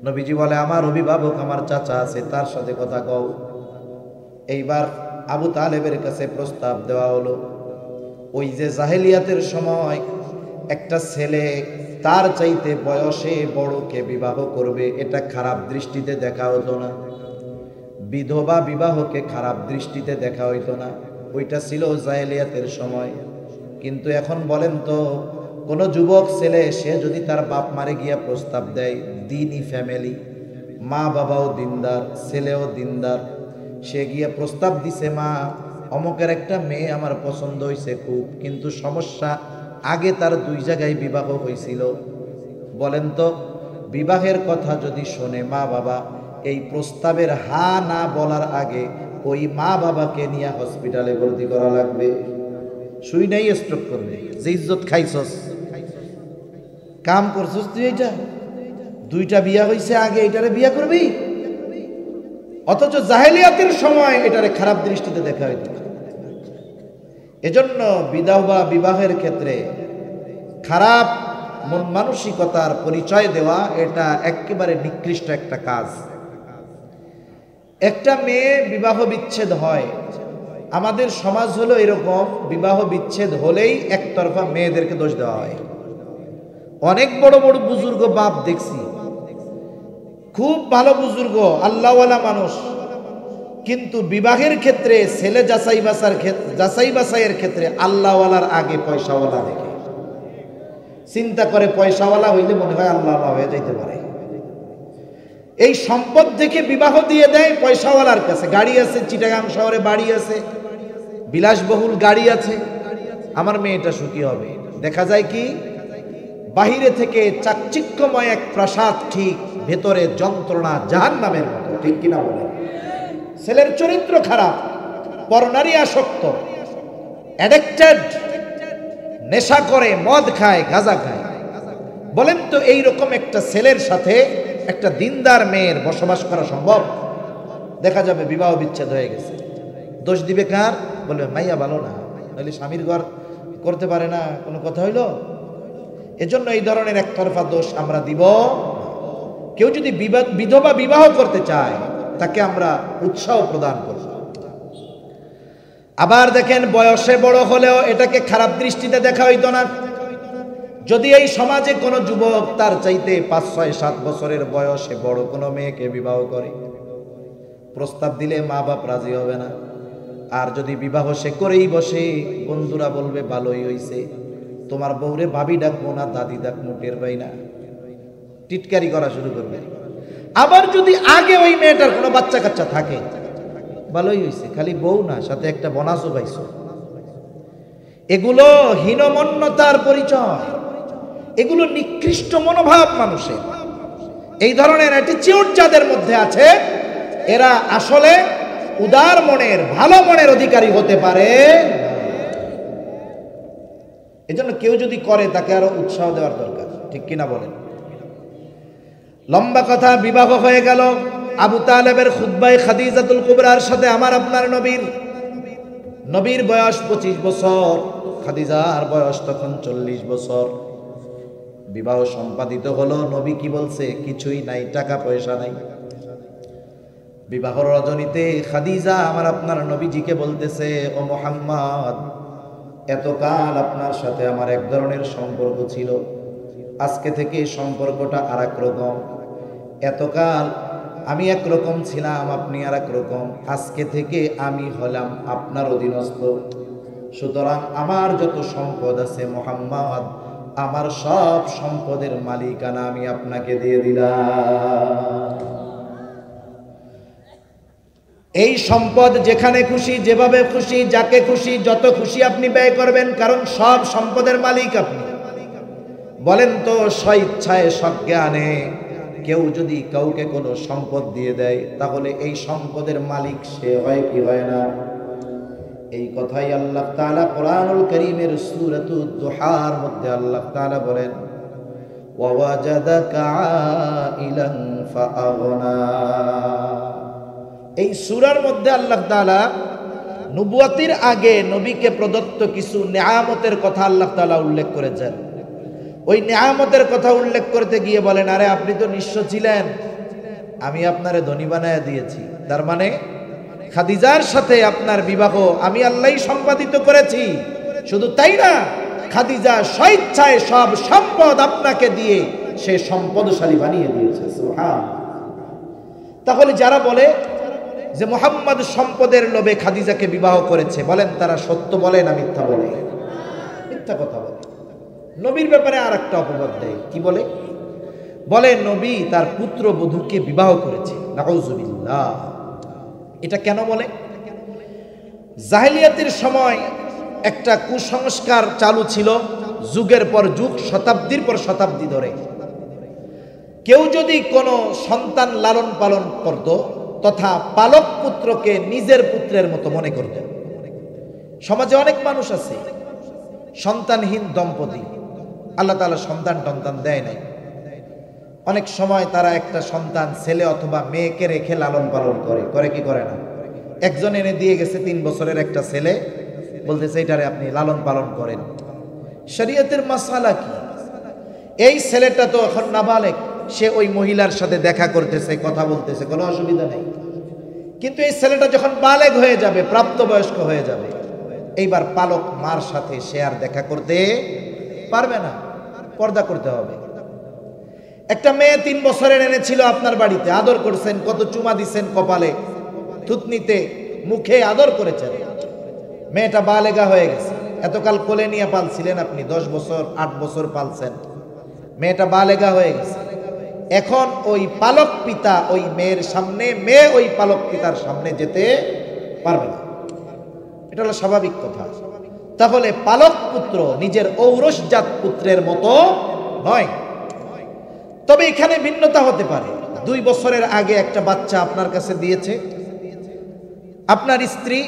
নবীজি বলে, আমার অভিভাবক আমার চাচা আছে, তার সাথে কথা কও। এইবার আবু তালেবের কাছে প্রস্তাব দেওয়া হলো। ওই যে জাহেলিয়াতের সময় একটা ছেলে তার চাইতে বয়সে বড়কে বিবাহ করবে, এটা খারাপ দৃষ্টিতে দেখা হতো না। বিধবা বিবাহকে খারাপ দৃষ্টিতে দেখা হইতো না। ওইটা ছিল জাহেলিয়াতের সময়। কিন্তু এখন বলেন তো, কোন যুবক ছেলে সে যদি তার বাপ মারে গিয়া প্রস্তাব দেয়, দিনই ফ্যামিলি, মা বাবাও দিনদার, ছেলেও দিনদার, সে গিয়ে প্রস্তাব দিছে, মা অমুকের একটা মেয়ে আমার পছন্দ হয়েছে খুব, কিন্তু সমস্যা আগে তার 2 জায়গায় বিবাহ হয়েছিল। বলেন তো, বিবাহের কথা যদি শোনে মা বাবা, এই প্রস্তাবের হা না বলার আগে ওই মা বাবাকে নিয়ে হসপিটালে ভর্তি করা লাগবে। শুই নাই স্ট্রোক করবে, যে ইজ্জত খাইছস, কাম করছস তুই, এইটা 2টা বিয়া হয়েছে, আগে এটারে বিয়া করবি? অথচ জাহেলিয়াতের সময় এটারে খারাপ দৃষ্টিতে দেখা হইত। এজন্য বিধবা বিবাহের ক্ষেত্রে খারাপ মন মানসিকতার পরিচয় দেওয়া এটা একেবারে নিকৃষ্ট একটা কাজ। একটা মেয়ে বিবাহ বিচ্ছেদ হয়, আমাদের সমাজ হলো এরকম, বিবাহ বিচ্ছেদ হলেই একতরফা মেয়েদেরকে দোষ দেওয়া হয়। অনেক বড় বড় বুজুর্গ বাপ দেখছি, খুব ভালো বুজুর্গ, আল্লাহওয়ালা মানুষ, কিন্তু বিবাহের ক্ষেত্রে ছেলে যাচাই বাছাইয়ের ক্ষেত্রে আল্লাহওয়ালার আগে পয়সাওয়ালা দেখে। চিন্তা করে পয়সাওয়ালা হইলে মনে হয় আল্লাহওয়ালা হয়ে যাইতে পারে। এই সম্পদ দেখে বিবাহ দিয়ে দেয় পয়সাওয়ালার কাছে। গাড়ি আছে, চিটাগাং শহরে বাড়ি আছে, বিলাসবহুল গাড়ি আছে, আমার মেয়েটা সুখী হবে। দেখা যায় কি, বাহিরে থেকে চাকচিক্যময় এক প্রাসাদ, ঠিক ভেতরে যন্ত্রণা জাহান্নামের মতো। ঠিক কিনা বলে? ছেলের চরিত্র খারাপ, পরনারী আসক্ত, অ্যাডিক্টেড, নেশা করে, মদ খায়, গাঁজা খায়। বলেন তো, এইরকম একটা ছেলের সাথে একটা দিনদার মেয়ের বসবাস করা সম্ভব? দেখা যাবে বিবাহ বিচ্ছেদ হয়ে গেছে। দোষ দিবে কার? বলবে মাইয়া ভালো না, নাহলে স্বামীর ঘর করতে পারে না, কোনো কথা হইল? এজন্য এই ধরনের একতরফা দোষ আমরা দিব। কেউ যদি বিধবা বিবাহ করতে চায় তাকে আমরা উৎসাহ প্রদান করব। আবার দেখেন, বয়সে বড় হলেও এটাকে খারাপ দৃষ্টিতে দেখা হইতো না। যদি এই সমাজে কোনো যুবক তার চাইতে 5, 6, 7 বছরের বয়সে বড় কোনো মেয়েকে বিবাহ করে, প্রস্তাব দিলে মা বাপ রাজি হবে না। আর যদি বিবাহ সে করেই বসে, বন্ধুরা বলবে ভালোই হইছে, তোমার বউরে ভাবি ডাকবো না, দাদি ডাকবো, টের পাই না, টিটকারি করা শুরু করবে। আবার যদি আগে ওই মেয়েটার কোনো বাচ্চা কাচ্চা থাকে, ভালোই হইছে, খালি বউ না, সাথে একটা বোনাসও পাইছো। এগুলো হীনমন্যতার পরিচয়, এগুলো নিকৃষ্ট মনোভাব মানুষের। এই ধরনের অ্যাটিটিউড যাদের মধ্যে আছে, এরা আসলে উদার মনের, ভালো মনের অধিকারী হতে পারে। এজন্য কেউ যদি করে তাকে আরো উৎসাহ দেওয়ার দরকার। ঠিক কিনা বলেন? লম্বা কথা, বিবাহ হয়ে গেল। আবু তালেবের খুতবায় খাদিজাতুল কুবরার সাথে আমার আপনার নবীর বয়স 25 বছর, খাদিজার বয়স তখন 40 বছর। বিবাহ সম্পাদিত হলো। নবী কি বলছে? কিছুই নাই, টাকা পয়সা নাই। বিবাহ রজনীতে খাদিজা আমার আপনার নবীজিকে বলতেছে, ও মুহাম্মদ, এতকাল আপনার সাথে আমার এক ধরনের সম্পর্ক ছিল, আজকে থেকে সম্পর্কটা আর এক রকম। এতকাল আমি একরকম ছিলাম, আপনি আর এক রকম, আজকে থেকে আমি হলাম আপনার অধীনস্থ। সুতরাং আমার যত সম্পদ আছে মুহাম্মদ, আমার সব সম্পদের মালিকানা আমি আপনাকে দিয়ে দিলাম। এই সম্পদ যেখানে খুশি, যেভাবে খুশি, যাকে খুশি, যত খুশি আপনি ব্যয় করবেন, কারণ সব সম্পদের মালিক আপনি। বলেন তো স্বইচ্ছায় সজ্ঞানে কেউ যদি কাউকে কোনো সম্পদ দিয়ে দেয় তাহলে এই সম্পদের মালিক সে হয় কি হয় না? এই কথাই আল্লাহ তাআলা কোরআনুল কারীমের সূরাতুদ দুহার মধ্যে আল্লাহ তাআলা বলেন, ওয়াওয়াজাদাকা আইলান ফাআগনা। এই সূরার মধ্যে আল্লাহ তাআলা নবুয়তের আগে নবীকে প্রদত্ত কিছু নেয়ামতের কথা আল্লাহ তাআলা উল্লেখ করেছেন। ওই নেয়ামতের কথা উল্লেখ করতে গিয়ে বলেন, আরে আপনি তো নিঃস্ব ছিলেন, আমি আপনারে ধনী বানায়া দিয়েছি। তার মানে খাদিজার সাথে আপনার বিবাহ আমি আল্লাহই সম্পাদিত করেছি। শুধু তাই না, খাদিজা স্বেচ্ছায় সব সম্পদ আপনাকে দিয়ে সে সম্পদশালী বানিয়ে দিয়েছে। সুবহান। তাহলে যারা বলে যে মুহাম্মদ সম্পদের লোভে খাদিজাকে বিবাহ করেছে, বলেন তারা সত্য বলে না মিথ্যা বলে? মিথ্যা কথা বলে। নবীর ব্যাপারে আর একটা অপবাদ দেয়, কি বলে? বলে নবী তার পুত্র বধূকে বিবাহ করেছে। নাউজুবিল্লাহ। এটা কেন বলে? জাহেলিয়াতের সময় একটা কুসংস্কার চালু ছিল, যুগের পর যুগ, শতাব্দীর পর শতাব্দী ধরে। কেউ যদি কোনো সন্তান লালন পালন করত তথা পালক পুত্রকে নিজের পুত্রের মতো মনে করত। সমাজে অনেক মানুষ আছে সন্তানহীন দম্পতি, আল্লাহ তাআলা সন্তান টন্তান দেয় নাই। অনেক সময় তারা একটা সন্তান ছেলে অথবা মেয়েকে রেখে লালন পালন করে কি করে না? একজন এনে দিয়ে গেছে 3 বছরের একটা ছেলে, বলতেছে এটারে আপনি লালন পালন করেন। শরীয়তের মাসালা কি? এই ছেলেটা তো এখন নাবালেগ, সে ওই মহিলার সাথে দেখা করতেছে, কথা বলতেছে, কোনো অসুবিধা নেই। কিন্তু এই ছেলেটা যখন বালেগ হয়ে যাবে, প্রাপ্তবয়স্ক হয়ে যাবে, এইবার পালক মার সাথে সে আর দেখা করতে পারবে না, পর্দা করতে হবে। একটা মেয়ে 3 বছরের এনেছিল আপনার বাড়িতে, আদর করছেন, কত চুমা দিছেন, কপালে, থুতনিতে, মুখে আদর করেছেন। মেয়েটা বালেগা হয়ে গেছে। এতকাল কোলে নিয়ে পালছিলেন আপনি, 10 বছর 8 বছর পালছেন, মেয়েটা বালেগা হয়ে গেছে। এখন ওই পালক পিতা ওই মেয়ের সামনে, মেয়ে ওই পালক পিতার সামনে যেতে পারবে না। এটা হলো স্বাভাবিক কথা। তাহলে পালক পুত্র নিজের ঔরসজাত পুত্রের মতো নয়। তবে এখানে ভিন্নতা হতে পারে। 2 বছরের আগে একটা বাচ্চা আপনার কাছে দিয়েছে, আপনার স্ত্রী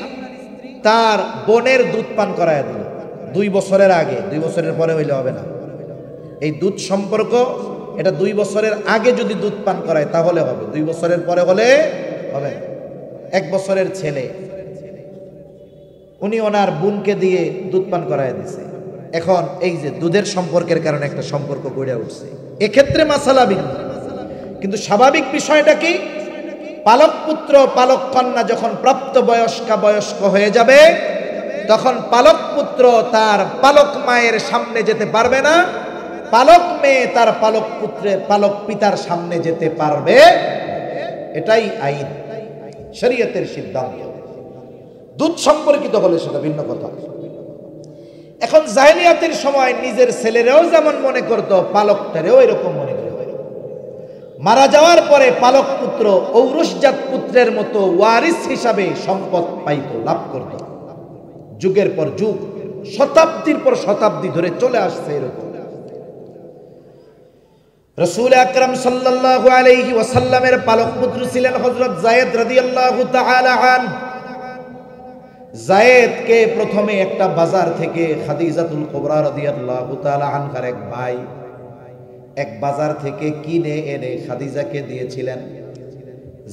তার বোনের দুধ পান করায় দিল 2 বছরের আগে। 2 বছরের পরে হইলে হবে না। এই দুধ সম্পর্ক এটা 2 বছরের আগে যদি দুধ পান করায় তাহলে হবে, 2 বছরের পরে হলে হবে না। 1 বছরের ছেলে, উনি ওনার বোনকে দিয়ে দুধ পান করায় দিছে। এখন এই যে দুধের সম্পর্কের কারণে একটা সম্পর্ক গড়ে উঠছে, এক্ষেত্রে মাসালা ভিন্ন। কিন্তু স্বাভাবিক বিষয়টা কি? পালক পুত্র পালক কন্যা যখন বয়স্ক হয়ে যাবে, তখন পালক পুত্র তার পালক মায়ের সামনে যেতে পারবে না, পালক মেয়ে তার পালক পিতার সামনে যেতে পারবে। এটাই আইন, শরীয়তের সিদ্ধান্ত। দুধ সম্পর্কিত হলে সেটা ভিন্ন কথা। এখন জাহেলিয়াতের সময় নিজের ছেলেরাও যেমন মনে করত, পালকটারেও এরকম মনে করত। মারা যাওয়ার পরে পালক পুত্র ঔরসজাত পুত্রের মতো ওয়ারিস হিসাবে সম্পদ পাইত, লাভ করত। যুগের পর যুগ, শতাব্দীর পর শতাব্দী ধরে চলে আসছে এরকম। রাসূল আকরাম সাল্লাল্লাহু আলাইহি ওয়াসাল্লামের পালক পুত্র ছিলেন হযরত যায়েদ রাদিয়াল্লাহু তাআলা আনহু। যায়েদকে প্রথমে একটা বাজার থেকে খাদিজাতুল কুবরা রাদিয়াল্লাহু তাআলা আনহার এক ভাই এক বাজার থেকে কিনে এনে খাদিজাকে দিয়েছিলেন।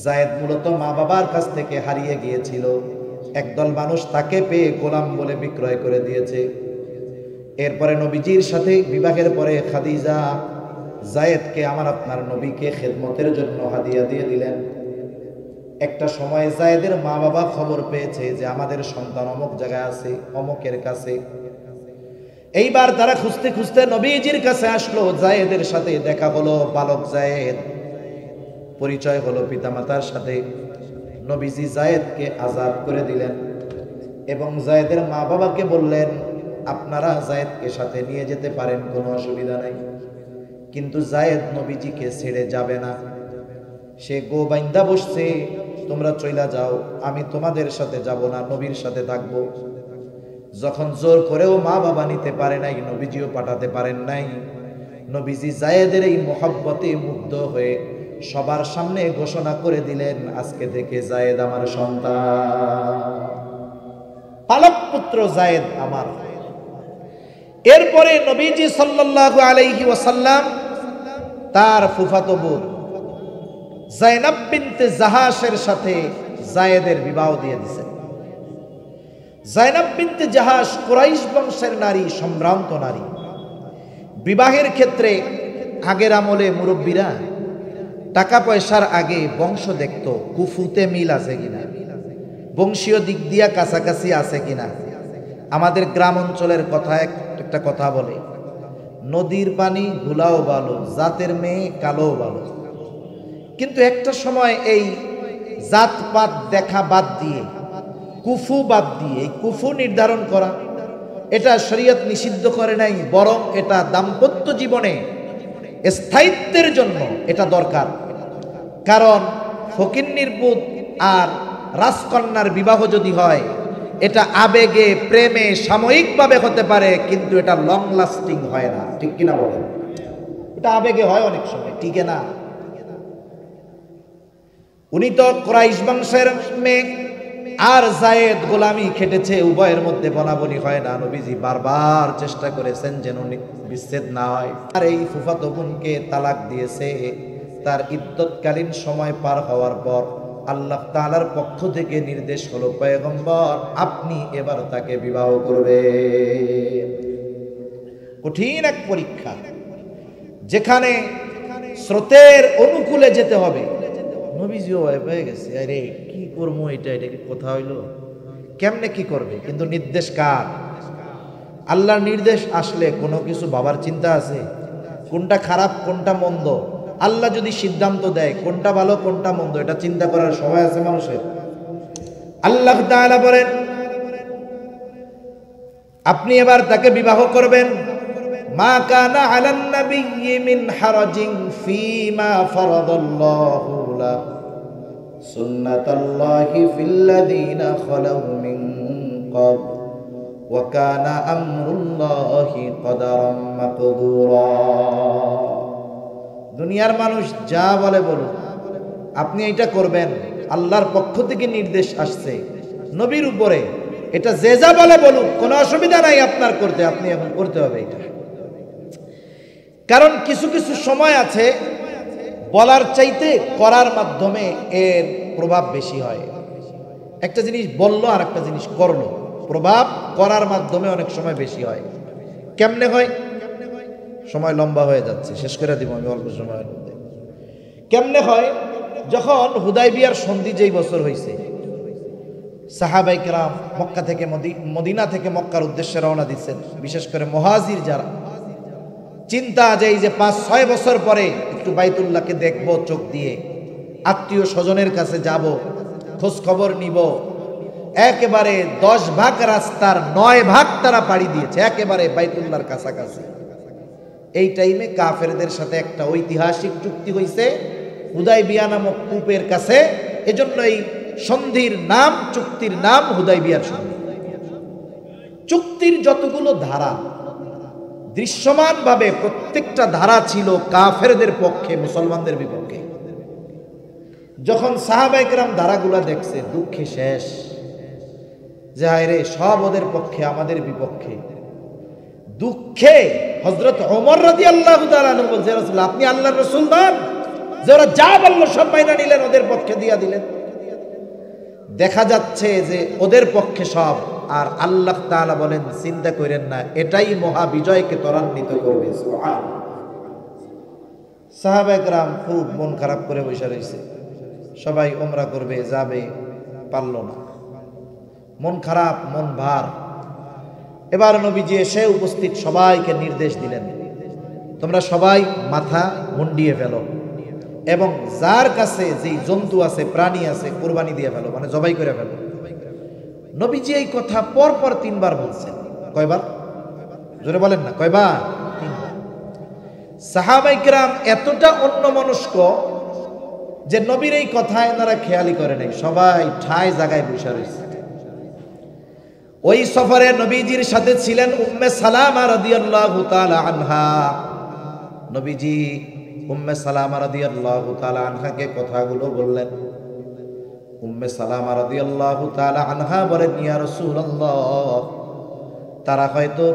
যায়েদ মূলত মা বাবার কাছ থেকে হারিয়ে গিয়েছিল, একদল মানুষ তাকে পেয়ে গোলাম বলে বিক্রয় করে দিয়েছে। এরপরে নবীজির সাথে বিবাহের পরে খাদিজা যায়েদকে আমার আপনার নবীকে খেদমতের জন্য হাদিয়া দিয়ে দিলেন। একটা সময় যায়েদের মা বাবা খবর পেয়েছে যে আমাদের সন্তান অমুক জায়গায় আছে, অমুকের কাছে। এইবার তারা খুঁজতে খুঁজতে নবীজির কাছে আসলো, যায়েদের সাথে দেখা হলো, পালক যায়েদ, পরিচয় হলো পিতামাতার সাথে। নবীজি যায়েদকে আযাদ করে দিলেন এবং যায়েদের মা বাবাকে বললেন, আপনারা যায়েদকে সাথে নিয়ে যেতে পারেন, কোনো অসুবিধা নাই। কিন্তু যায়েদ নবীজিকে ছেড়ে যাবে না। সে গো বাইন্দা বসছে, তোমরা চইলা যাও, আমি তোমাদের সাথে যাব না, নবীর সাথে থাকবো। যখন জোর করেও মা বাবা নিতে পারে নাই, নবীজিও পাঠাতে পারেন নাই, নবীজি জায়েদের এই মোহাব্বতে মুগ্ধ হয়ে সবার সামনে ঘোষণা করে দিলেন, আজকে থেকে জায়েদ আমার সন্তান, পালক পুত্র জায়েদ আমার। এরপরে নবীজি সাল্লাল্লাহু আলাইহি ওয়াসাল্লাম তার ফুফাতো বোন যায়েনাব বিনতে জাহাশের সাথে জায়েদের বিবাহ দিয়ে দিয়েছেন। যায়েনাব বিনতে জাহাশ কুরাইশ বংশের নারী, সম্ভ্রান্ত নারী। বিবাহের ক্ষেত্রে আগের আমলে মুরব্বীরা টাকা পয়সার আগে বংশ দেখত, কুফুতে মিল আছে কিনা, বংশীয় দিক দিয়া কাছাকাছি আছে কিনা। আমাদের গ্রাম অঞ্চলের কথা একটা কথা বলে, নদীর পানি ঘোলাও ভালো, জাতের মেয়ে কালো ভালো। কিন্তু একটা সময় এই জাতপাত দেখা বাদ দিয়ে, কুফু বাদ দিয়ে, এই কুফু নির্ধারণ করা, এটা শরীয়ত নিষিদ্ধ করে নাই, বরং এটা দাম্পত্য জীবনে স্থায়িত্বের জন্য এটা দরকার। কারণ ফকিন্নির পুত আর রাজকন্যার বিবাহ যদি হয়, এটা আবেগে প্রেমে সাময়িকভাবে হতে পারে, কিন্তু এটা লং লাস্টিং হয় না, ঠিক কিনা বলেন? এটা আবেগে হয় অনেক সময়, টিকে না। উনি তো কুরাইশ বংশের মেয়ে, আর জায়েদ গোলামি খেটেছে, উভয়ের মধ্যে বনাবনি হয় না। নবীজি বারবার চেষ্টা করেছেন যেন বিচ্ছেদ না হয়। আর এই ফুফাতো বোনকে তালাক দিয়েছে। তার ইদ্যতকালীন সময় পার হওয়ার পর আল্লাহ তাআলার পক্ষ থেকে নির্দেশ হলো, পয়গম্বর আপনি এবার তাকে বিবাহ করবেন। কঠিন এক পরীক্ষা, যেখানে স্রোতের অনুকূলে যেতে হবে। নবীজিও ভয় পেয়ে গেছে, আরে কি করবো, এটা কি কথা হইলো, কেমনে কি করবে? কিন্তু নির্দেশ কার? আল্লাহর নির্দেশ আসলে কোনো কিছু বাবার চিন্তা আছে? কোনটা খারাপ কোনটা মন্দ আল্লাহ যদি সিদ্ধান্ত দেয়, কোনটা ভালো কোনটা মন্দ, এটা চিন্তা করার সময় আছে মানুষের? আল্লাহ তাআলা বলেন, আপনি এবার তাকে বিবাহ করবেন। মা কানা আলান নাবিয়্যি মিন হারাজিন ফীমা ফারাদাল্লাহু লাহু সুন্নাতাল্লাহি ফিল্লাযীনা খালাউ মিন ক্বাবল ওয়া কানা আমরুল্লাহি কদারাম মাকদুরা। দুনিয়ার মানুষ যা বলে বলুক, আপনি এটা করবেন, আল্লাহর পক্ষ থেকে নির্দেশ আসছে নবীর উপরে, এটা যে যা বলে বলুক, কোনো অসুবিধা নাই আপনার করতে, আপনি এখন করতে হবে এটা। কারণ কিছু কিছু সময় আছে বলার চাইতে করার মাধ্যমে এর প্রভাব বেশি হয়। একটা জিনিস বললো আর একটা জিনিস করলো, প্রভাব করার মাধ্যমে অনেক সময় বেশি হয়। কেমনে হয়? সময় লম্বা হয়ে যাচ্ছে, শেষ করে দিব আমি অল্প সময়ের মধ্যে। কেমনে হয়? যখন হুদায়বিয়ার সন্ধি যেই বছর হয়েছে, সাহাবায়ে কেরাম মক্কা থেকে মদিনা থেকে মক্কার উদ্দেশ্যে রওনা দিচ্ছেন। বিশেষ করে মুহাজির যারা, চিন্তা যে এই যে 5-6 বছর পরে একটু বাইতুল্লাহকে দেখব চোখ দিয়ে, আত্মীয় স্বজনের কাছে যাব, খোঁজ খবর নিব। একেবারে 10 ভাগ রাস্তার 9 ভাগ তারা পাড়ি দিয়েছে, একেবারে বাইতুল্লাহর কাছাকাছি। এই টাইমে কাফেরদের সাথে একটা ঐতিহাসিক চুক্তি হয়েছে হুদায়বিয়া নামক কূপের কাছে। এজন্য এই সন্ধির নাম, চুক্তির নাম হুদায়বিয়ার সন্ধি। চুক্তির যতগুলো ধারা, দৃশ্যমানভাবে প্রত্যেকটা ধারা ছিল কাফেরদের পক্ষে, মুসলমানদের বিপক্ষে। যখন সাহাবায়ে কেরাম ধারাগুলা দেখছে, দুঃখে শেষ, যে হায় রে, সব ওদের পক্ষে আমাদের বিপক্ষে। দুঃখে হযরত ওমর রাদিয়াল্লাহু তাআলা আনহু বলছে, রাসূলুল্লাহ আপনি আল্লাহর রাসূল নন যে ওরা যা বললো সব মাইনা নিলেন, ওদের পক্ষে দিয়া দিলেন? দেখা যাচ্ছে যে ওদের পক্ষে সব, আর আল্লাহ তাআলা বলেন চিন্তা করেন না, এটাই মহা বিজয়কে ত্বরান্বিত করবে। সুবহানাল্লাহ। সাহাবায়ে কেরাম খুব মন খারাপ করে বসে রয়েছে, সবাই উমরা করবে যাবে, পারল না, মন খারাপ, মন ভার। এবার নবীজি এসে উপস্থিত সবাইকে নির্দেশ দিলেন, তোমরা সবাই মাথা মুন্ডিয়ে ফেলো এবং যার কাছে যেই জন্তু আছে, প্রাণী আছে, কুরবানি দিয়ে ফেলো, মানে জবাই করে ফেলো। নবীজি এই কথা পরপর 3 বার বলছেন। কয়বার? জোরে বলেন না, কয়বার? 3 বার। সাহাবায়ে কেরাম এতটা অন্যমনস্ক যে নবীর এই কথা এনারা খেয়ালই করে নাই, সবাই ঠায় জায়গায় বসে রয়েছে। ওই সফরে নবীজির সাথে ছিলেন উম্মে সালামা রাদিয়াল্লাহু তাআলা আনহা। নবীজি উম্মে সালামা রাদিয়াল্লাহু তাআলা আনহাকে কথাগুলো বললেন। উম্মে সালামা রাদিয়াল্লাহু তাআলা আনহা বলেন, ইয়া রাসূলুল্লাহ, তারা হয়তো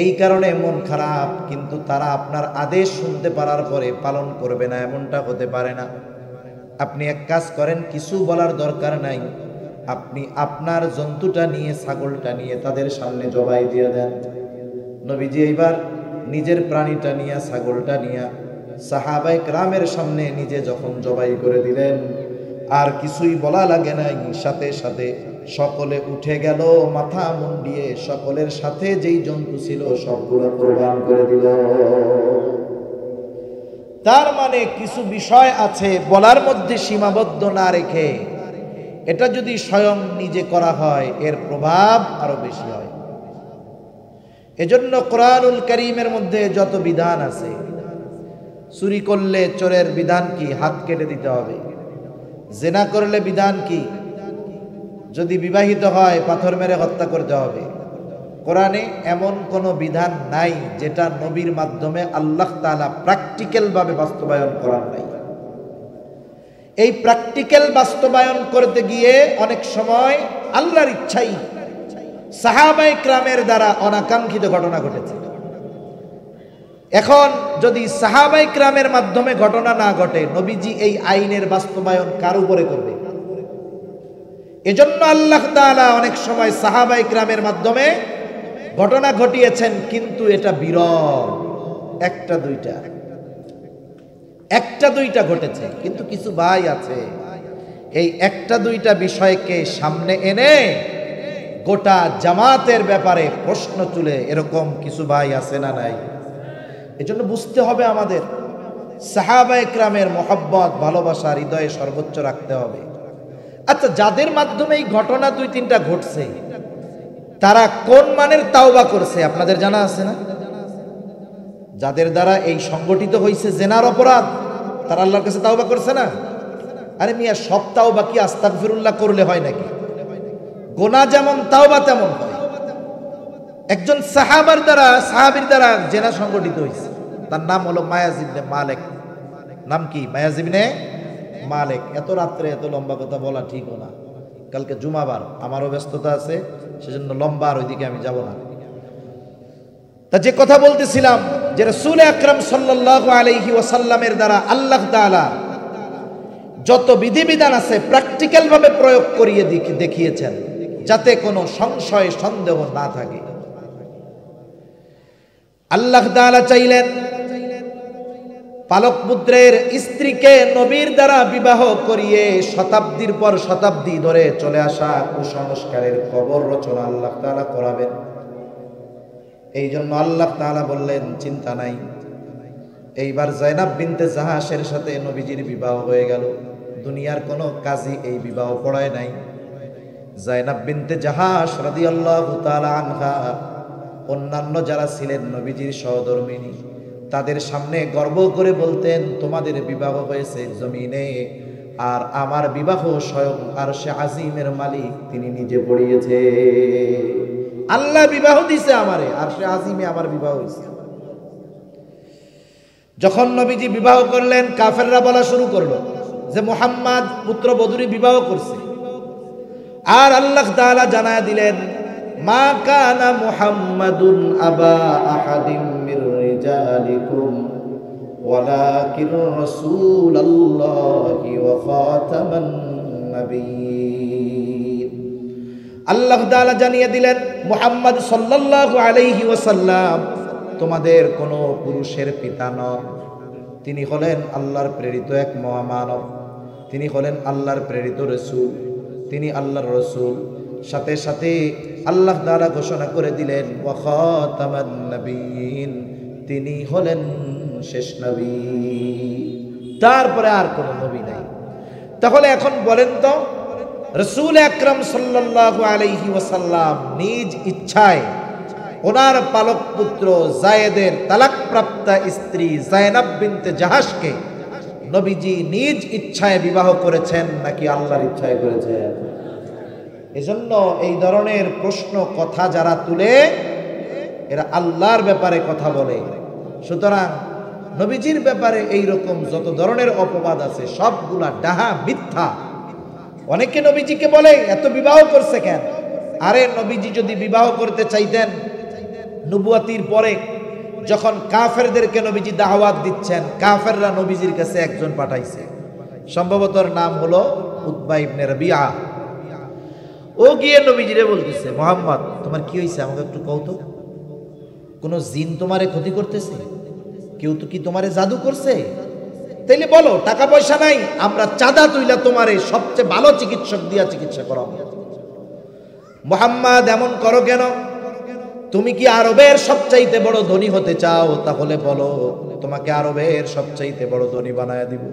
এই কারণে মন খারাপ, কিন্তু তারা আপনার আদেশ শুনতে পারার পরে পালন করবে না, এমনটা হতে পারে না। আপনি এক কাজ করেন, কিছু বলার দরকার নাই, আপনি আপনার জন্তুটা নিয়ে, ছাগলটা নিয়ে তাদের সামনে জবাই দিয়ে দেন। নবীজি এইবার নিজের প্রাণীটা নিয়ে, ছাগলটা নিয়ে সাহাবায়ে কেরামের সামনে নিজে যখন জবাই করে দিলেন, আর কিছুই বলা লাগে নাই, সাথে সাথে সকলে উঠে গেল মাথা মুন্ডিয়ে, সকলের সাথে যেই জন্তু ছিল সবগুলো কোরবান করে দিল। তার মানে কিছু বিষয় আছে বলার মধ্যে সীমাবদ্ধ না রেখে, এটা যদি স্বয়ং নিজে করা হয় এর প্রভাব আরো বেশি হয়। এজন্য কোরআনুল কারীমের মধ্যে যত বিধান আছে, চুরি করলে চোরের বিধান কি? হাত কেটে দিতে হবে। জেনা করলে বিধান কি? যদি বিবাহিত হয় পাথর মেরে হত্যা করতে হবে। কোরআনে এমন কোনো বিধান নাই যেটা নবীর মাধ্যমে আল্লাহ তাআলা প্র্যাকটিক্যাল ভাবে বাস্তবায়ন করার নাই। এই প্র্যাকটিক্যাল বাস্তবায়ন করতে গিয়ে অনেক সময় আল্লাহর ইচ্ছাই সাহাবায়ে কেরামের দ্বারা অনাকাঙ্ক্ষিত ঘটনা ঘটেছে। এখন যদি সাহাবায়ে কেরামের মাধ্যমে ঘটনা না ঘটে, নবীজি এই আইনের বাস্তবায়ন কার উপরে করবে? এজন্য আল্লাহ তাআলা অনেক সময় সাহাবায়ে কেরামের মাধ্যমে ঘটনা ঘটিয়েছেন, কিন্তু এটা বিরল, একটা দুইটা ঘটেছে। কিন্তু কিছু ভাই আছে এই একটা দুইটা বিষয়কে সামনে এনে গোটা জামাতের ব্যাপারে প্রশ্ন তুলে, এরকম কিছু ভাই আছে না নাই? এজন্য বুঝতে হবে আমাদের সাহাবায়ে কেরামের মহব্বত, ভালোবাসা হৃদয়ে সর্বোচ্চ রাখতে হবে। আচ্ছা, যাদের মাধ্যমে এই ঘটনা দুই তিনটা ঘটছে, তারা কোন মানের তাওবা করছে আপনাদের জানা আছে না? যাদের দ্বারা এই সংগঠিত হয়েছে জেনার অপরাধ, তারা আল্লাহর কাছে তাওবা করছে না? আরে মিয়া, সব তাওবা কি আস্তাগফিরুল্লাহ করলে হয় নাকি? গোনা যেমন তাওবা তেমন হয়। একজন সাহাবীর দ্বারা জেনা সংগঠিত হয়েছে, তার নাম হলো মায়াজ ইবনে মালিক। নাম কি? মায়াজ ইবনে মালিক। এত রাত্রে এত লম্বা কথা বলা ঠিক না, কালকে জুমাবার, আমারও ব্যস্ততা আছে, সেজন্য লম্বা আর ওইদিকে আমি যাব না। তা যে কথা বলতেছিলাম, যে রাসূল আকরাম সাল্লাল্লাহু আলাইহি ওয়াসাল্লামের দ্বারা আল্লাহ তাআলা যত বিধিবিধান আছে প্র্যাকটিক্যাল ভাবে প্রয়োগ করিয়ে দেখিয়েছেন, যাতে কোনো সংশয় সন্দেহ না থাকে। আল্লাহ তাআলা চাইলেন পালক পুত্রের স্ত্রীকে নবীর দ্বারা বিবাহ করিয়ে শতাব্দীর পর শতাব্দী ধরে চলে আসা কুসংস্কারের কবর রচনা আল্লাহ তাআলা করাবেন। এই জন্য আল্লাহ তাআলা বললেন, চিন্তা নাই। এইবার যায়েনব বিনতে জাহাসের সাথে নবীজির বিবাহ হয়ে গেল। দুনিয়ার কোনো কাজী এই বিবাহ পড়ায় নাই। যায়েনব বিনতে জাহাস রাদিয়াল্লাহু তাআলা আনহা অন্যান্য যারা ছিলেন নবীজির সহধর্মিণী, তাদের সামনে গর্ব করে বলতেন, তোমাদের বিবাহ হয়েছে জমিনে, আর আমার বিবাহ স্বয়ং আরশে আজিমের মালিক তিনি নিজে পড়িয়েছে। আল্লাহ বিবাহ দিছে আমারে, আরশে আজিমে আমার বিবাহ হয়েছে। যখন নবীজি বিবাহ করলেন, কাফেররা বলা শুরু করলো যে মুহাম্মদ পুত্র বদুরি বিবাহ করছে। আর আল্লাহ তাআলা জানায় দিলেন, মা কানা মুহাম্মাদুন আবা আহাদিম মির রিজালিকুম ওয়ালাকিন রাসূলুল্লাহি ওয়া খাতামান নাবিয়্যিন। আল্লাহ তাআলা জানিয়ে দিলেন, মুহাম্মদ সাল্লাল্লাহু আলাইহি ওয়াসাল্লাম তোমাদের কোনো পুরুষের পিতা নন, তিনি হলেন আল্লাহর প্রেরিত এক মহামানব, তিনি হলেন আল্লাহর প্রেরিত রাসূল, তিনি আল্লাহর রাসূল। সাথে সাথে আল্লাহ তাআলা ঘোষণা করে দিলেন, ওয়া খাতামান নাবিয়্যিন, তিনি হলেন শেষ নবী, তারপরে আর কোনো নবী নাই। তাহলে এখন বলেন তো, রাসূল আকরাম সাল্লাল্লাহু আলাইহি ওয়াসাল্লাম নিজ ইচ্ছায় ওনার পালক পুত্র যায়েদের তালাকপ্রাপ্তা স্ত্রী যায়েনব বিনতে জাহাসকে নবীজি নিজ ইচ্ছায় বিবাহ করেছেন নাকি আল্লাহর ইচ্ছায় করেছেন? এজন্য এই ধরনের প্রশ্ন কথা যারা তুলে, এরা আল্লাহর ব্যাপারে কথা বলে। সুতরাং নবীজির ব্যাপারে এই রকম যত ধরনের অপবাদ আছে সবগুলা ডাহা মিথ্যা। অনেকে নবীজিকে বলে এত বিবাহ করছে কেন? আরে নবীজি যদি বিবাহ করতে চাইতেন, নবুয়াতির পরে যখন কাফেরদেরকে নবীজি দাওয়াত দিচ্ছেন, কাফেররা নবীজির কাছে একজন পাঠাইছে, সম্ভবত নাম হলো উতবা ইবনে রাবিআ। ও গিয়ে নবীজিরে বলতেছে, মুহাম্মদ তোমার কি হয়েছে আমাকে একটু কও তো, কোন জিন তোমারে ক্ষতি করতেছে? কেউ তো কি তোমারে জাদু করছে? তাইলে বলো, টাকা পয়সা নাই, আমরা চাঁদা তুইলা তোমারে সবচেয়ে ভালো চিকিৎসক দিয়া চিকিৎসা করাবো। মুহাম্মদ এমন করো কেন? তুমি কি আরবের সবচাইতে বড় ধনী হতে চাও? তাহলে বলো, তোমাকে আরবের সবচাইতে বড় ধনী বানায় দিব।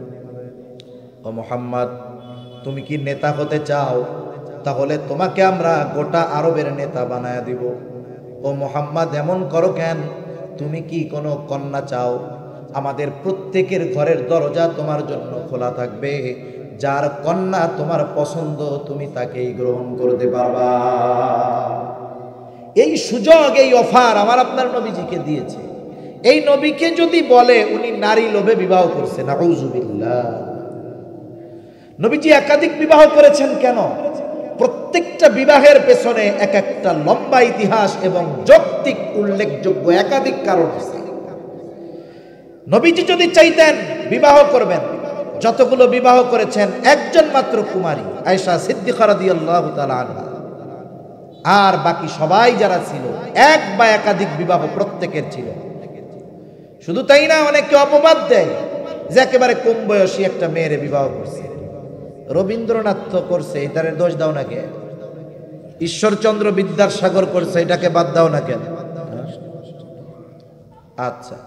ও মুহাম্মদ, তুমি কি নেতা হতে চাও? তাহলে তোমাকে আমরা গোটা আরবের নেতা বানায় দিব। ও মুহাম্মদ এমন করো কেন? তুমি কি কোনো কন্যা চাও? আমাদের প্রত্যেকের ঘরের দরজা তোমার জন্য খোলা থাকবে, যার কন্যা তোমার পছন্দ তুমি তাকেই গ্রহণ করতে পারবা। এই সুযোগ, এই অফার আমার আপনার নবীজিকে দিয়েছে। এই নবীকে যদি বলে উনি নারী লোভে বিবাহ করছেন, নাউযুবিল্লাহ। নবীজি একাধিক বিবাহ করেছেন কেন? প্রত্যেকটা বিবাহের পেছনে এক একটা লম্বা ইতিহাস এবং যৌক্তিক উল্লেখযোগ্য একাধিক কারণ আছে। নবীজি যদি চাইতেন বিবাহ করবেন, যতগুলো বিবাহ করেছেন একজন মাত্র কুমারী আয়েশা সিদ্দিকা রাদিয়াল্লাহু তাআলা আনহা, আর বাকি সবাই যারা ছিল এক বা একাধিক বিবাহ প্রত্যেকের ছিল। শুধু তাই না, অনেকে অপবাদ দেয় যে একেবারে কম বয়সী একটা মেয়েরে বিবাহ করছে। রবীন্দ্রনাথ তো করছে, এটারে দোষ দাও না কেন? ঈশ্বরচন্দ্র বিদ্যাসাগর করছে, এটাকে বাদ দাও না কেন? আচ্ছা,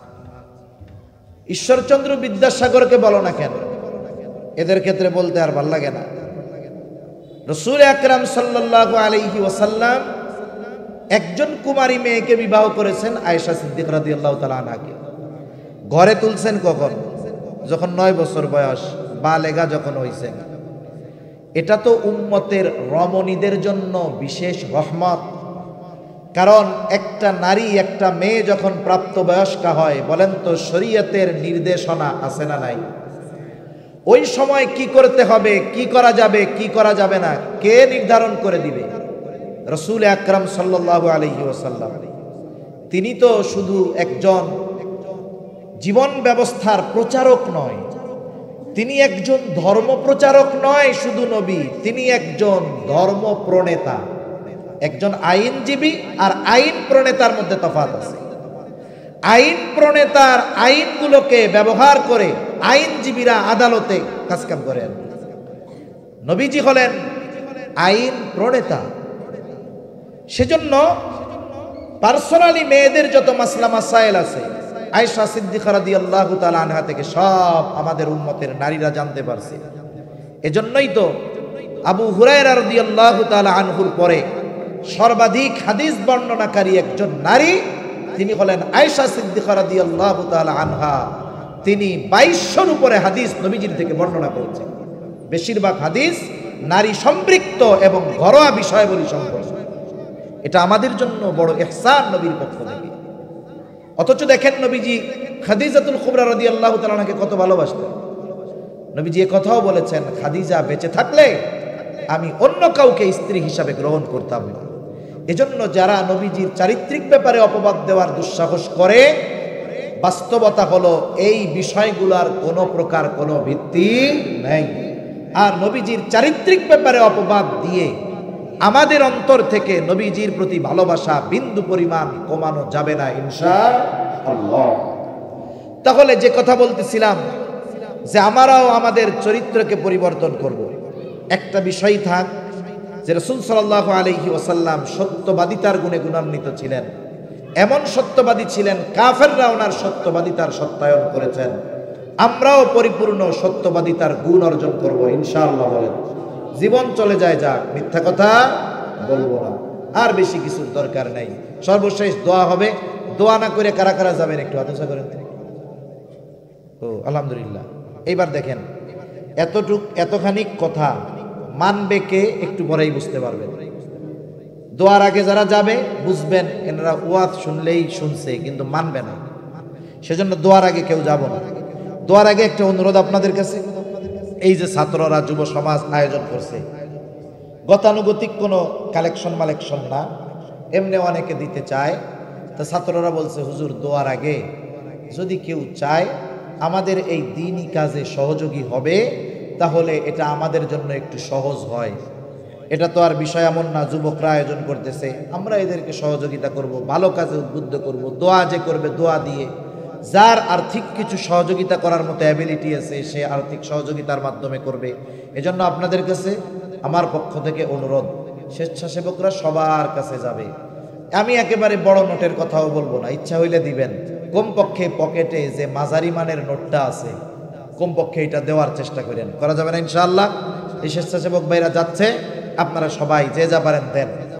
ঈশ্বরচন্দ্র বিদ্যাসাগরকে বলো না কেন? এদের ক্ষেত্রে বলতে আর ভাল লাগে না। রাসূল আকরাম সাল্লাল্লাহু আলাইহি ওয়াসাল্লাম একজন কুমারী মেয়েকে বিবাহ করেছেন, আয়েশা সিদ্দিকা রাদিয়াল্লাহু তাআলা আনহাকে। ঘরে তুলছেন কখন? যখন 9 বছর বয়স, বালেগা যখন হইছে। এটা তো উম্মতের রমণীদের জন্য বিশেষ রহমত। কারণ একটা নারী, একটা মেয়ে যখন প্রাপ্তবয়স্কা হয়, বলেন তো শরীয়তের নির্দেশনা আছে না নাই? ওই সময় কি করতে হবে, কি করা যাবে, কি করা যাবে না, কে নির্ধারণ করে দিবে? রাসূল আকরাম সাল্লাল্লাহু আলাইহি ওয়াসাল্লাম। তিনি তো শুধু একজন জীবন ব্যবস্থার প্রচারক নয়, তিনি একজন ধর্ম প্রচারক নয় শুধু নবী, তিনি একজন ধর্ম প্রণেতা, একজন আইনজীবী। আর আইন প্রণেতার মধ্যে তফাৎ আছে। আইন প্রণেতার আইনগুলোকে ব্যবহার করে আইনজীবীরা আদালতে কাজকাম করেন। নবীজি হলেন আইন প্রণেতা। সেজন্য পার্সোনালি মেয়েদের যত মাসলা মাসাইল আছে, আয়েশা সিদ্দিকা রাদিয়াল্লাহু তাআলা আনহা থেকে সব আমাদের উম্মতের নারীরা জানতে পারছে। এজন্যই তো আবু হুরায়রা রাদিয়াল্লাহু তাআলা আনহুর পরে সর্বাধিক হাদিস বর্ণনাকারী একজন নারী, তিনি হলেন আয়েশা সিদ্দিকা রাদিয়াল্লাহু তাআলা আনহা। তিনি 2200-র উপরে হাদিস নবীজির থেকে বর্ণনা করেছেন। বেশিরভাগ হাদিস নারী সম্পৃক্ত এবং ঘরোয়া বিষয়াবলী সম্পর্কে। এটা আমাদের জন্য বড় ইহসান নবীর পক্ষ থেকে। অথচ দেখেন নবীজি খাদিজাতুল কুবরা রাদিয়াল্লাহু তাআলা আনহাকে কত ভালোবাসতেন। নবীজি এ কথাও বলেছেন, খাদিজা বেঁচে থাকলে আমি অন্য কাউকে স্ত্রী হিসাবে গ্রহণ করতাম না। এজন্য যারা নবীজির চারিত্রিক ব্যাপারে অপবাদ দেওয়ার দুঃসাহস করে, বাস্তবতা হলো এই বিষয়গুলোর কোনো প্রকার কোনো ভিত্তি নেই। আর নবীজির চারিত্রিক ব্যাপারে অপবাদ দিয়ে আমাদের অন্তর থেকে নবীজির প্রতি ভালোবাসা বিন্দু পরিমাণ কমানো যাবে না ইনশাআল্লাহ। তাহলে যে কথা বলতেছিলাম যে আমরাও আমাদের চরিত্রকে পরিবর্তন করব, একটা বিষয় থাক যে রাসূল সাল্লাল্লাহু আলাইহি ওয়াসাল্লাম সত্যবাদিতার গুণে গুণান্বিত ছিলেন। এমন সত্যবাদী ছিলেন, কাফেররা ওনার সত্যবাদিতার সত্যায়ন করেছেন। আমরাও পরিপূর্ণ সত্যবাদিতার গুণ অর্জন করব ইনশাআল্লাহ। বলেন, জীবন চলে যায় যাক, মিথ্যা কথা বলবো না, আর বেশি কিছুর দরকার নাই। সর্বশেষ দোয়া হবে। দোয়া না করে কারা কারা যাবেন একটু আলোচনা করেন। ও আলহামদুলিল্লাহ। এইবার দেখেন, এতখানি কথা মানবে কে একটু পরেই বুঝতে পারবেন। দোয়ার আগে যারা যাবে বুঝবেন এনারা ওয়াজ শুনলেই শুনছে, কিন্তু মানবে না। সেজন্য দোয়ার আগে কেউ যাব না। দোয়ার আগে একটা অনুরোধ আপনাদের কাছে, এই যে ছাত্ররা যুব সমাজ আয়োজন করছে, গতানুগতিক কোনো কালেকশন মালেকশন না, এমনি অনেকে দিতে চায়। তা ছাত্ররা বলছে হুজুর দোয়ার আগে যদি কেউ চায় আমাদের এই দ্বীনি কাজে সহযোগী হবে, তাহলে এটা আমাদের জন্য একটু সহজ হয়। এটা তো আর বিষয় এমন না যুবকরা আয়োজন করতেছে আমরা এদেরকে সহযোগিতা করব, ভালো কাজে উদ্বুদ্ধ করব। দোয়া যে করবে দোয়া দিয়ে, যার আর্থিক কিছু সহযোগিতা করার মতো অ্যাবিলিটি আছে সে আর্থিক সহযোগিতার মাধ্যমে করবে। এজন্য আপনাদের কাছে আমার পক্ষ থেকে অনুরোধ, স্বেচ্ছাসেবকরা সবার কাছে যাবে। আমি একেবারে বড় নোটের কথাও বলবো না, ইচ্ছা হইলে দিবেন। কমপক্ষে পকেটে যে মাঝারি মানের নোটটা আছে কমপক্ষে এটা দেওয়ার চেষ্টা করেন, করা যাবে না ইনশাআল্লাহ। এই স্বেচ্ছাসেবক ভাইরা যাচ্ছে, আপনারা সবাই যে যা পারেন দেন।